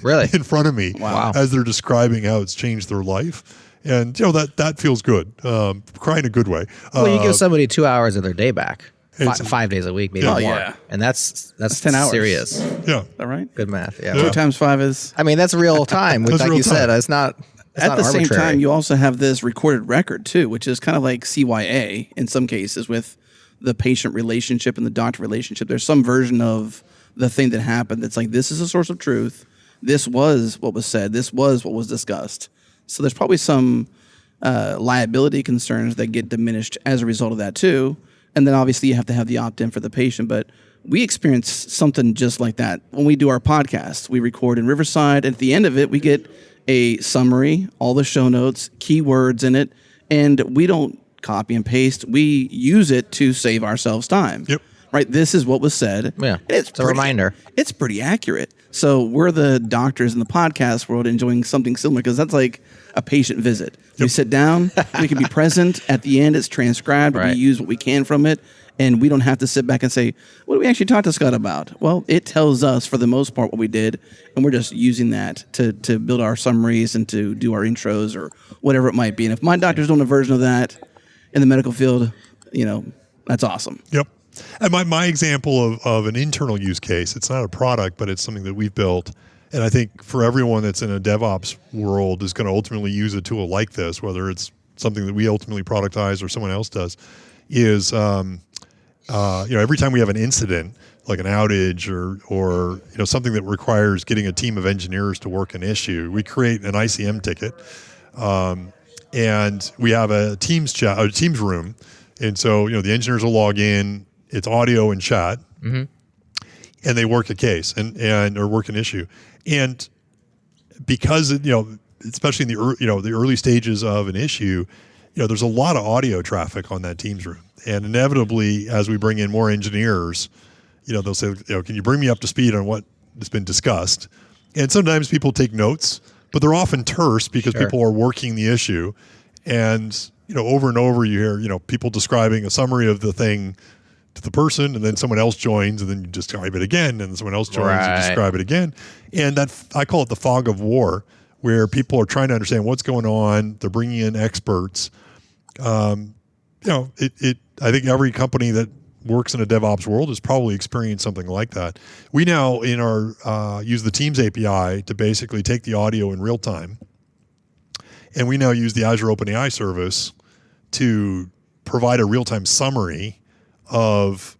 really in front of me as they're describing how it's changed their life. And that feels good. Cry in a good way. Well, you give somebody 2 hours of their day back, 5 days a week, maybe more. Yeah. And that's 10 hours. Serious. Yeah. Is that right? Good math. Yeah. 2 times 5 is. I mean, that's real time. Like real you time. said, it's not. It's At not the same arbitrary. time, you also have this recorded record too, which is kind of like CYA in some cases with the patient relationship and the doctor relationship. There's some version of the thing that happened that's like, this is a source of truth. This was what was said. This was what was discussed. So there's probably some liability concerns that get diminished as a result of that too. And then obviously you have to have the opt-in for the patient. But we experience something just like that when we do our podcast. We record in Riverside. At the end of it, we get a summary, all the show notes, keywords in it, and we don't copy and paste. We use it to save ourselves time. Yep. Right? This is what was said. Yeah. It's a reminder. It's pretty accurate. So we're the doctors in the podcast world enjoying something similar because that's like a patient visit. We sit down, we can be present. At the end, it's transcribed. Right. We use what we can from it. And we don't have to sit back and say, what did we actually talk to Scott about? Well, it tells us for the most part what we did. And we're just using that to build our summaries and to do our intros or whatever it might be. And if my doctor's doing a version of that in the medical field, that's awesome. Yep. And my example of an internal use case, it's not a product, but it's something that we've built. And I think for everyone that's in a DevOps world is going to ultimately use a tool like this, whether it's something that we ultimately productize or someone else does, is every time we have an incident, like an outage or something that requires getting a team of engineers to work an issue, we create an ICM ticket, and we have a Teams chat, a Teams room, and so the engineers will log in. It's audio and chat, and they work a case and or work an issue, and because especially in the early stages of an issue, there's a lot of audio traffic on that Teams room. And inevitably, as we bring in more engineers, they'll say, can you bring me up to speed on what has been discussed? And sometimes people take notes, but they're often terse because people are working the issue. And, over and over you hear, people describing a summary of the thing to the person, and then someone else joins, and then you describe it again, and then someone else joins and describe it again. And I call it the fog of war, where people are trying to understand what's going on. They're bringing in experts. I think every company that works in a DevOps world has probably experienced something like that. We now use the Teams API to basically take the audio in real time, and we now use the Azure OpenAI service to provide a real-time summary of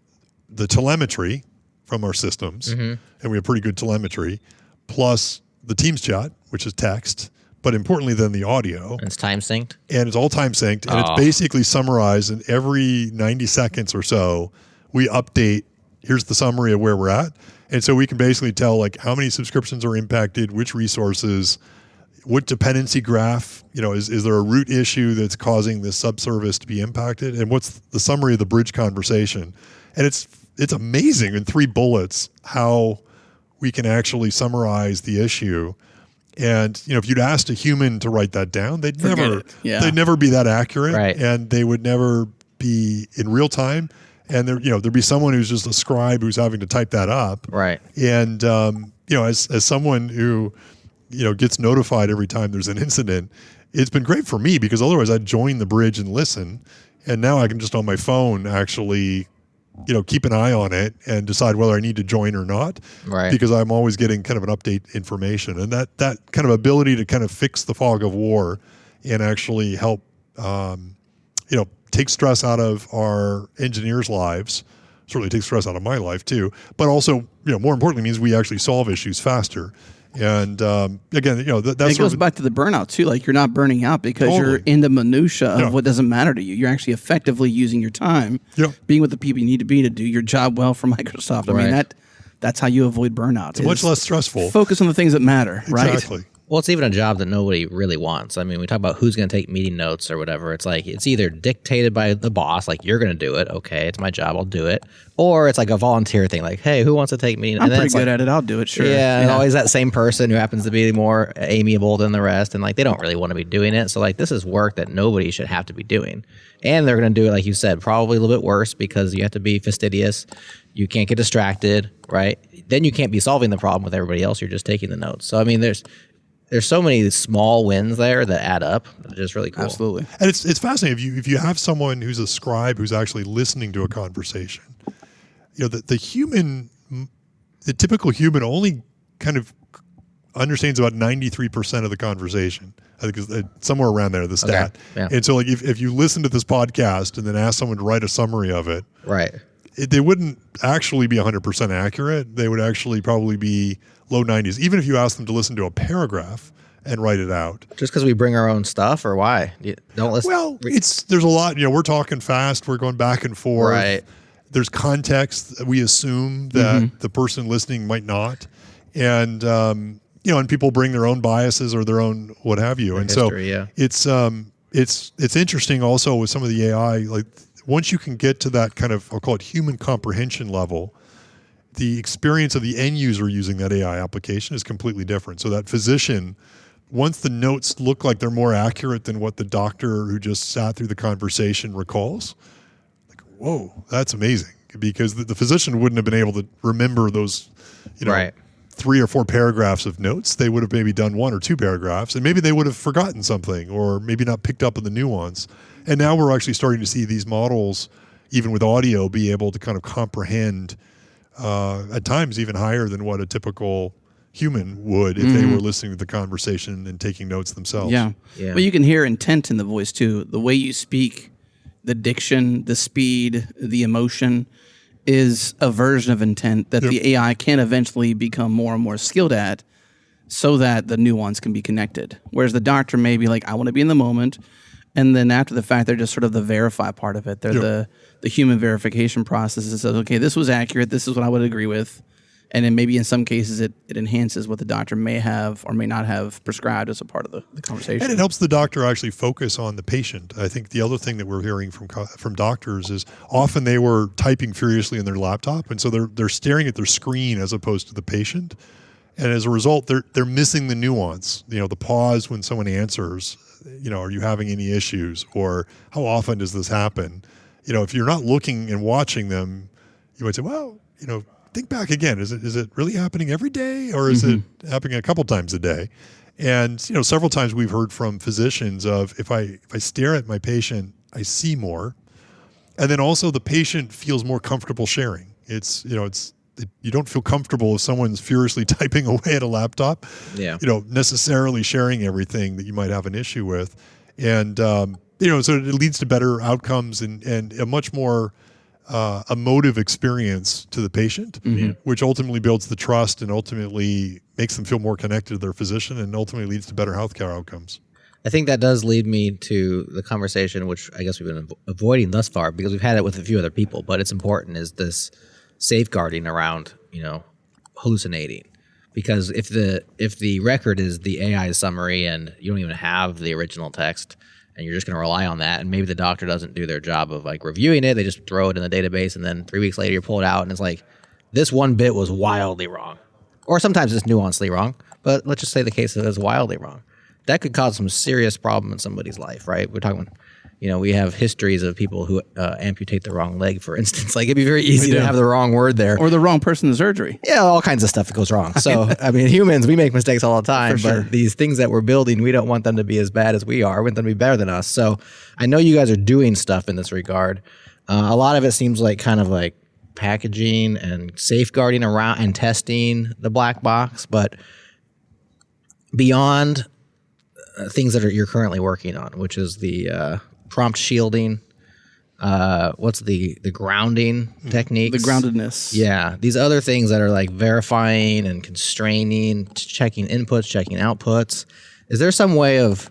the telemetry from our systems, and we have pretty good telemetry, plus the Teams chat, which is text, but importantly then the audio. And it's time synced? And it's all time synced, and it's basically summarized in every 90 seconds or so. we update, here's the summary of where we're at. And so we can basically tell like how many subscriptions are impacted, which resources, what dependency graph, is there a root issue that's causing this subservice to be impacted? And what's the summary of the bridge conversation? And it's amazing in 3 bullets how we can actually summarize the issue. And if you'd asked a human to write that down, they'd never be that accurate, right. And they would never be in real time. And there'd be someone who's just a scribe who's having to type that up, right? And as someone who gets notified every time there's an incident, it's been great for me because otherwise I'd join the bridge and listen, and now I can just on my phone actually keep an eye on it and decide whether I need to join or not, right? Because I'm always getting kind of an update information, and that kind of ability to kind of fix the fog of war and actually help take stress out of our engineers' lives, certainly takes stress out of my life too, but also more importantly means we actually solve issues faster. And again, that's it goes back to the burnout too. Like you're not burning out because you're in the minutia of what doesn't matter to you. You're actually effectively using your time, being with the people you need to be to do your job well for Microsoft. I mean that's how you avoid burnout. It's much less stressful. Focus on the things that matter, right? Exactly. Well, it's even a job that nobody really wants. I mean, we talk about who's going to take meeting notes or whatever. It's like it's either dictated by the boss, like you're going to do it. Okay, it's my job, I'll do it. Or it's like a volunteer thing, like, hey, who wants to take meeting? I'm pretty good at it. I'll do it. Sure. Yeah, and always that same person who happens to be more amiable than the rest, and like they don't really want to be doing it. So like this is work that nobody should have to be doing, and they're going to do it like you said, probably a little bit worse because you have to be fastidious. You can't get distracted, right? Then you can't be solving the problem with everybody else. You're just taking the notes. So I mean, there's so many small wins there that add up. It's just really cool. Absolutely. And it's fascinating if you have someone who's a scribe who's actually listening to a conversation. The typical human only kind of understands about 93% of the conversation. I think it's somewhere around there, the stat. Okay. Yeah. And so like if you listen to this podcast and then ask someone to write a summary of it, right? They wouldn't actually be 100% accurate. They would actually probably be low 90s, even if you ask them to listen to a paragraph and write it out. Just because we bring our own stuff, or why? You don't listen. Well, there's a lot. We're talking fast. We're going back and forth. Right. There's context that we assume that the person listening might not, and and people bring their own biases or their own what have you. And history, it's interesting also with some of the AI. Like once you can get to that kind of, I'll call it human comprehension level, the experience of the end user using that AI application is completely different. So that physician, once the notes look like they're more accurate than what the doctor who just sat through the conversation recalls, like, whoa, that's amazing. Because the physician wouldn't have been able to remember those, 3 or 4 paragraphs of notes. They would have maybe done 1 or 2 paragraphs, and maybe they would have forgotten something or maybe not picked up on the nuance. And now we're actually starting to see these models, even with audio, be able to kind of comprehend at times even higher than what a typical human would if they were listening to the conversation and taking notes themselves. Yeah. But you can hear intent in the voice too. The way you speak, the diction, the speed, the emotion is a version of intent that the AI can eventually become more and more skilled at so that the nuance can be connected. Whereas the doctor may be like, I want to be in the moment. And then after the fact, they're just sort of the verify part of it. They're the human verification process. It says, okay, this was accurate. This is what I would agree with. And then maybe in some cases it enhances what the doctor may have or may not have prescribed as a part of the conversation. And it helps the doctor actually focus on the patient. I think the other thing that we're hearing from doctors is often they were typing furiously in their laptop, and so they're staring at their screen as opposed to the patient. And as a result, they're missing the nuance, the pause when someone answers, are you having any issues, or how often does this happen? If you're not looking and watching them, you might say, well, think back again. Is it really happening every day, or is it happening a couple times a day? And several times we've heard from physicians of if I stare at my patient, I see more, and then also the patient feels more comfortable sharing. You don't feel comfortable if someone's furiously typing away at a laptop. Necessarily sharing everything that you might have an issue with, and so it leads to better outcomes and a much more emotive experience to the patient, which ultimately builds the trust and ultimately makes them feel more connected to their physician and ultimately leads to better healthcare outcomes. I think that does lead me to the conversation, which I guess we've been avoiding thus far because we've had it with a few other people, but it's important, is this safeguarding around, hallucinating. Because if the record is the AI summary and you don't even have the original text and you're just going to rely on that, and maybe the doctor doesn't do their job of like reviewing it, they just throw it in the database and then 3 weeks later you pull it out and it's like, this one bit was wildly wrong. Or sometimes it's nuancedly wrong, but let's just say the case that it's wildly wrong. That could cause some serious problem in somebody's life, right? We're talking, we have histories of people who amputate the wrong leg, for instance. Like, it'd be very easy to have the wrong word there. Or the wrong person in surgery. Yeah, all kinds of stuff that goes wrong. So, humans, we make mistakes all the time, but these things that we're building, we don't want them to be as bad as we are. We want them to be better than us. So I know you guys are doing stuff in this regard. A lot of it seems like kind of like packaging and safeguarding around and testing the black box, but beyond things that you're currently working on, which is the prompt shielding, what's the grounding techniques? The groundedness. Yeah. These other things that are like verifying and constraining, checking inputs, checking outputs. Is there some way of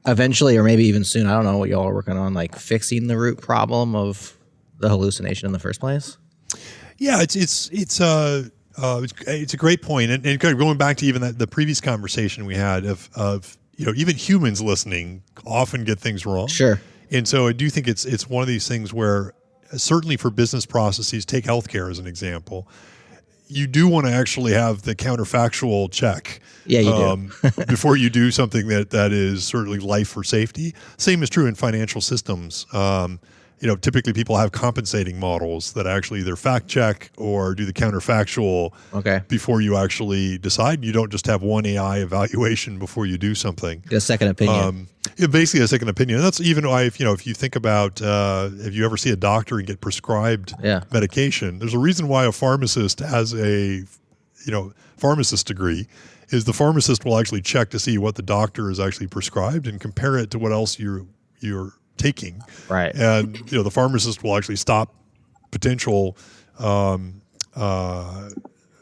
eventually, or maybe even soon, I don't know what y'all are working on, like fixing the root problem of the hallucination in the first place? Yeah, it's a great point, and kind of going back to even the previous conversation we had of even humans listening often get things wrong. Sure. And so I do think it's one of these things where, certainly for business processes, take healthcare as an example, you do want to actually have the counterfactual check. Yeah, you do. Before you do something that is certainly life or safety. Same is true in financial systems. Typically people have compensating models that actually either fact check or do the counterfactual before you actually decide. You don't just have one AI evaluation before you do something. Get a second opinion. Basically a second opinion. And that's even why, if you think about, if you ever see a doctor and get prescribed medication, there's a reason why a pharmacist has a, pharmacist degree, is the pharmacist will actually check to see what the doctor has actually prescribed and compare it to what else you're taking. Right. And, the pharmacist will actually stop potential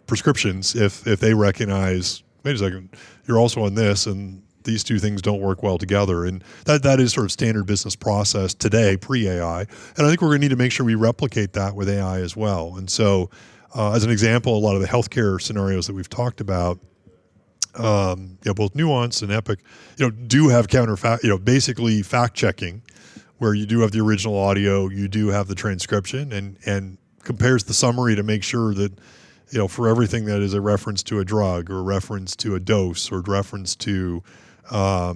prescriptions if they recognize, wait a second, you're also on this, and these two things don't work well together. And that is sort of standard business process today, pre-AI. And I think we're going to need to make sure we replicate that with AI as well. And so, as an example, a lot of the healthcare scenarios that we've talked about, both Nuance and Epic, do have basically fact checking, where you do have the original audio, you do have the transcription, and compares the summary to make sure that, for everything that is a reference to a drug or a reference to a dose or reference to, a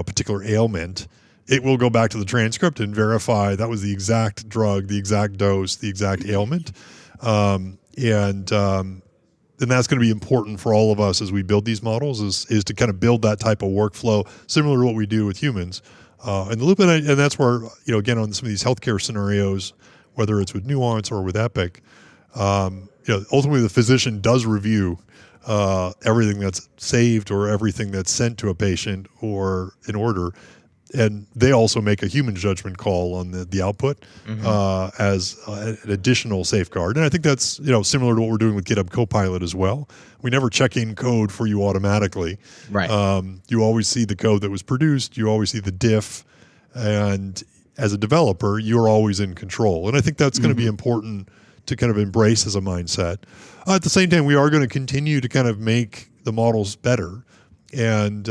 particular ailment, it will go back to the transcript and verify that was the exact drug, the exact dose, the exact ailment. And that's going to be important for all of us as we build these models, is to kind of build that type of workflow, similar to what we do with humans. And the loop, and that's where, again, on some of these healthcare scenarios, whether it's with Nuance or with Epic, ultimately the physician does review everything that's saved or everything that's sent to a patient or an order. And they also make a human judgment call on the output as an additional safeguard. And I think that's similar to what we're doing with GitHub Copilot as well. We never check in code for you automatically. Right. You always see the code that was produced. You always see the diff. And as a developer, you're always in control. And I think that's going to be important to kind of embrace as a mindset. At the same time, we are going to continue to kind of make the models better. And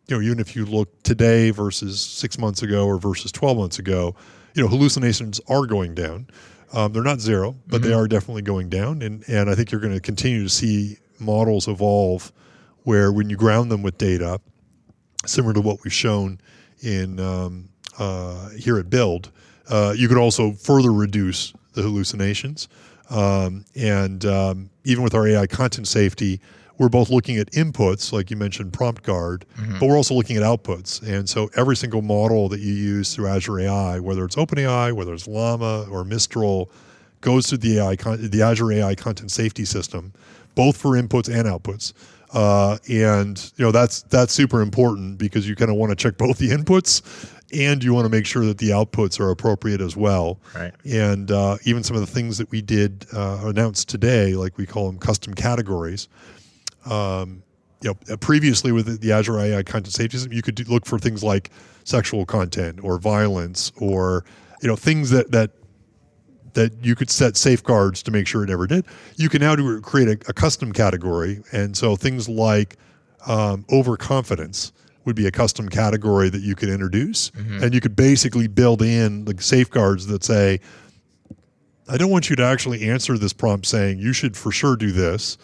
even if you look today versus 6 months ago or versus 12 months ago, hallucinations are going down. They're not zero, but they are definitely going down. And I think you're going to continue to see models evolve where, when you ground them with data, similar to what we've shown in here at Build, you can also further reduce the hallucinations. Even with our AI content safety, we're both looking at inputs, like you mentioned, Prompt Guard, but we're also looking at outputs. And so every single model that you use through Azure AI, whether it's OpenAI, whether it's Llama or Mistral, goes through the Azure AI content safety system, both for inputs and outputs. That's super important, because you kind of want to check both the inputs and you want to make sure that the outputs are appropriate as well. Right. And even some of the things that we did announce today, like we call them custom categories, previously with the Azure AI content safety system, you could look for things like sexual content or violence or things that you could set safeguards to make sure it never did. You can now create a custom category, and so things like overconfidence would be a custom category that you could introduce, and you could basically build in the safeguards that say, I don't want you to actually answer this prompt saying you should for sure do this.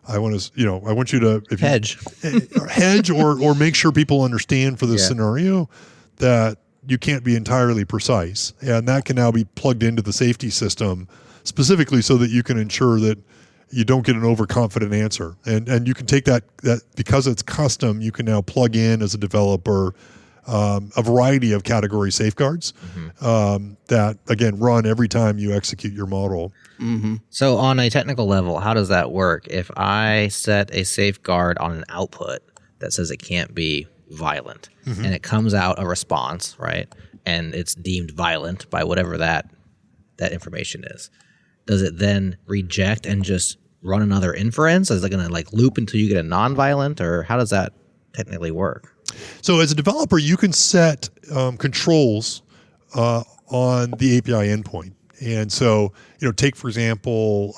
I want you to hedge, hedge, or make sure people understand for this scenario that you can't be entirely precise, and that can now be plugged into the safety system specifically so that you can ensure that you don't get an overconfident answer. And you can take that because it's custom, you can now plug in as a developer a variety of category safeguards that, again, run every time you execute your model. So on a technical level, how does that work? If I set a safeguard on an output that says it can't be violent, and it comes out a response, right, and it's deemed violent by whatever that information is, does it then reject and just run another inference? Is it going to loop until you get a non-violent, or how does that technically work? So as a developer, you can set controls on the API endpoint. And so, take, for example,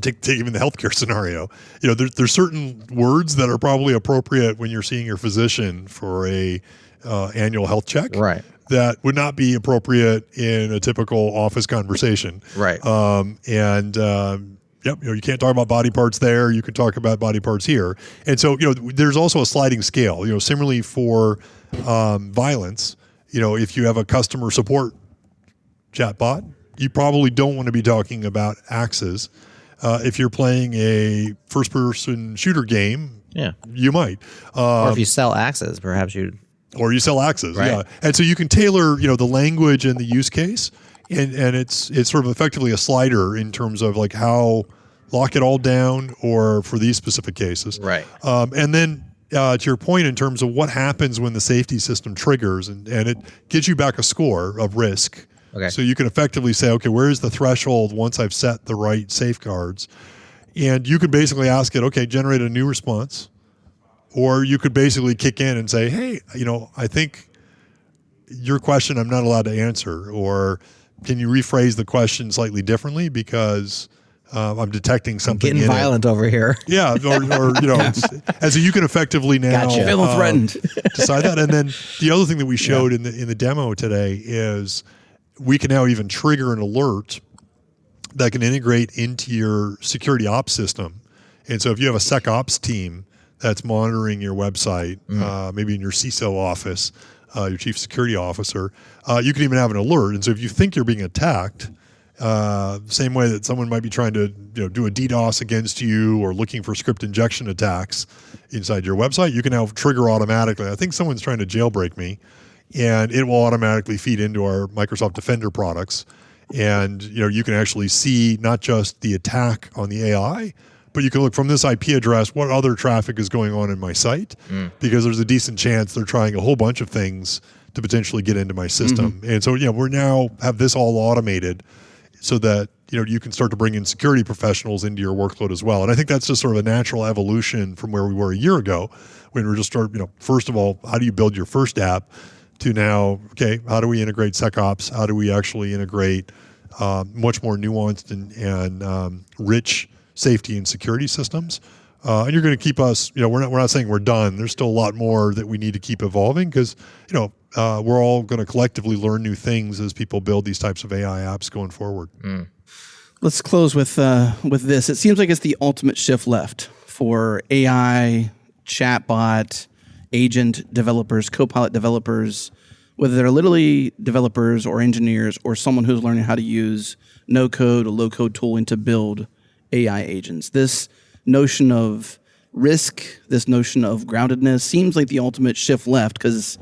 take even the healthcare scenario. There's certain words that are probably appropriate when you're seeing your physician for a annual health check. Right. That would not be appropriate in a typical office conversation. Right. You can't talk about body parts there. You can talk about body parts here. And so, there's also a sliding scale. Similarly for violence, if you have a customer support chatbot, you probably don't want to be talking about axes. If you're playing a first-person shooter game, you might. Or if you sell axes, perhaps you... Or you sell axes, right. yeah. And so you can tailor, the language and the use case, and it's sort of effectively a slider in terms of how lock it all down or for these specific cases. Right. And then to your point in terms of what happens when the safety system triggers, and it gives you back a score of risk. Okay. So you can effectively say, okay, where is the threshold once I've set the right safeguards? And you could basically ask it, okay, generate a new response. Or you could basically kick in and say, hey, I think your question I'm not allowed to answer. Or can you rephrase the question slightly differently because I'm detecting something getting violent over here. Yeah, and so you can effectively now Feeling threatened. decide that. And then the other thing that we showed in the demo today is we can now even trigger an alert that can integrate into your security ops system. And so if you have a SecOps team that's monitoring your website, maybe in your CISO office, your chief security officer, you can even have an alert. And so if you think you're being attacked, same way that someone might be trying to do a DDoS against you or looking for script injection attacks inside your website, you can now trigger automatically. I think someone's trying to jailbreak me, and it will automatically feed into our Microsoft Defender products. And you can actually see not just the attack on the AI, but you can look from this IP address, what other traffic is going on in my site, because there's a decent chance they're trying a whole bunch of things to potentially get into my system. And so, we're now have this all automated so that, you can start to bring in security professionals into your workload as well. And I think that's just sort of a natural evolution from where we were a year ago when we were just first of all, how do you build your first app to now, okay, how do we integrate SecOps? How do we actually integrate much more nuanced and rich safety and security systems? And you're going to keep us, we're not saying we're done. There's still a lot more that we need to keep evolving because, we're all going to collectively learn new things as people build these types of AI apps going forward. Let's close with this. It seems like it's the ultimate shift left for AI, chatbot, agent developers, Copilot developers, whether they're literally developers or engineers or someone who's learning how to use no-code or low-code tooling to build AI agents. This notion of risk, this notion of groundedness seems like the ultimate shift left because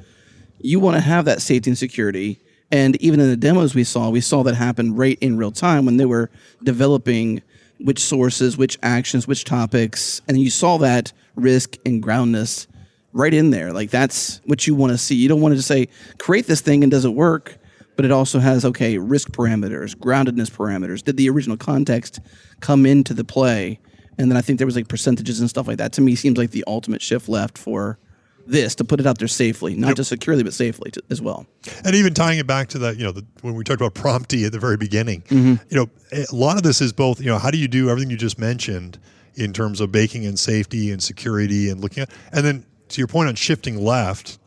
you want to have that safety and security. And even in the demos we saw that happen right in real time when they were developing which sources, which actions, which topics. And you saw that risk and groundedness right in there. Like that's what you want to see. You don't want to just say, create this thing and does it work? But it also has, risk parameters, groundedness parameters. Did the original context come into the play And then I think there was like percentages and stuff like that. To me, seems like the ultimate shift left for this to put it out there safely, not just securely, but safely as well. And even tying it back to that, when we talked about Prompty at the very beginning, a lot of this is both, how do you do everything you just mentioned in terms of baking in safety and security and looking at, and then to your point on shifting left,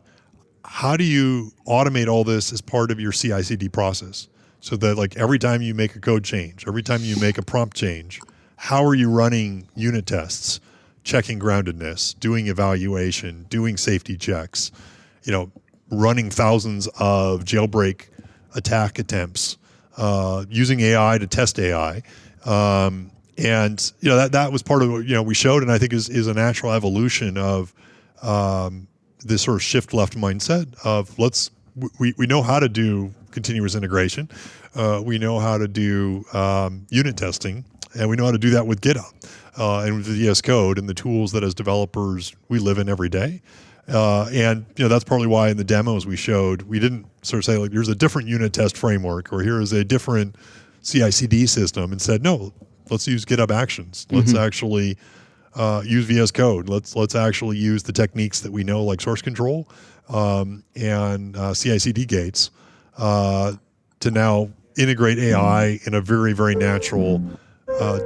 how do you automate all this as part of your CI/CD process? So that like every time you make a code change, every time you make a prompt change, how are you running unit tests? Checking groundedness, doing evaluation, doing safety checks, running thousands of jailbreak attack attempts, using AI to test AI. And that was part of what, we showed, and I think is a natural evolution of this sort of shift left mindset of we know how to do continuous integration. We know how to do unit testing, and we know how to do that with GitHub. And with the VS Code and the tools that as developers we live in every day. And that's partly why in the demos we showed, we didn't sort of say like, here's a different unit test framework or here is a different CI/CD system, and said, no, let's use GitHub Actions. Let's actually use VS Code. Let's actually use the techniques that we know like source control and CI/CD gates to now integrate AI in a very, very natural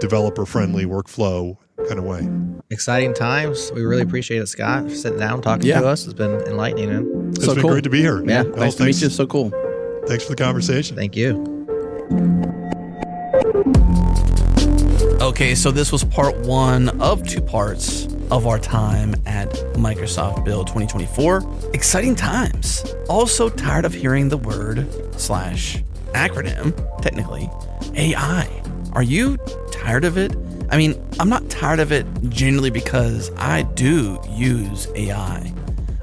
developer-friendly workflow kind of way. Exciting times. We really appreciate it, Scott, for sitting down, talking to us. It's been enlightening, man. It's been great to be here. Yeah, nice to meet you. So cool. Thanks for the conversation. Thank you. Okay, so this was part one of 2 parts of our time at Microsoft Build 2024. Exciting times. Also tired of hearing the word / acronym, technically, AI. Are you tired of it? I mean, I'm not tired of it genuinely because I do use AI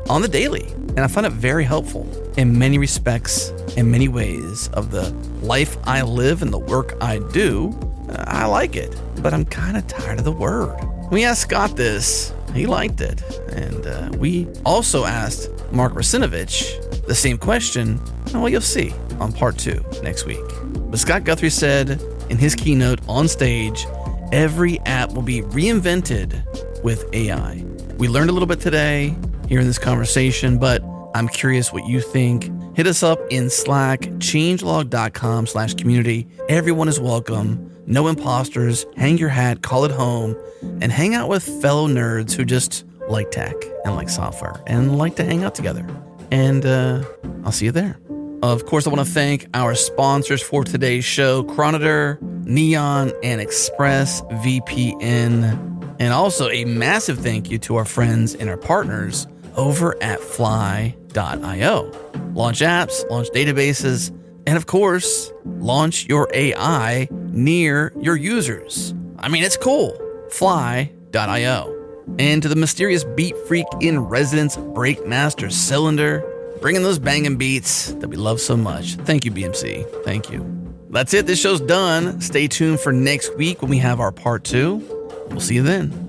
on the daily, and I find it very helpful in many respects, in many ways of the life I live and the work I do. I like it, but I'm kind of tired of the word. We asked Scott this, he liked it, and we also asked Mark Rasinovich the same question. Well, you'll see on part 2 next week. But Scott Guthrie said in his keynote on stage, every app will be reinvented with AI. We learned a little bit today here in this conversation, but I'm curious what you think. Hit us up in Slack, changelog.com/community. Everyone is welcome. No imposters. Hang your hat, call it home, and hang out with fellow nerds who just like tech and like software and like to hang out together. And I'll see you there. Of course, I want to thank our sponsors for today's show, Chronometer, Neon, and ExpressVPN. And also a massive thank you to our friends and our partners over at Fly.io. Launch apps, launch databases, and of course, launch your AI near your users. I mean, it's cool. Fly.io. And to the mysterious beat freak in residence, Breakmaster Cylinder, bringing those banging beats that we love so much. Thank you, BMC. Thank you. That's it. This show's done. Stay tuned for next week when we have our part 2. We'll see you then.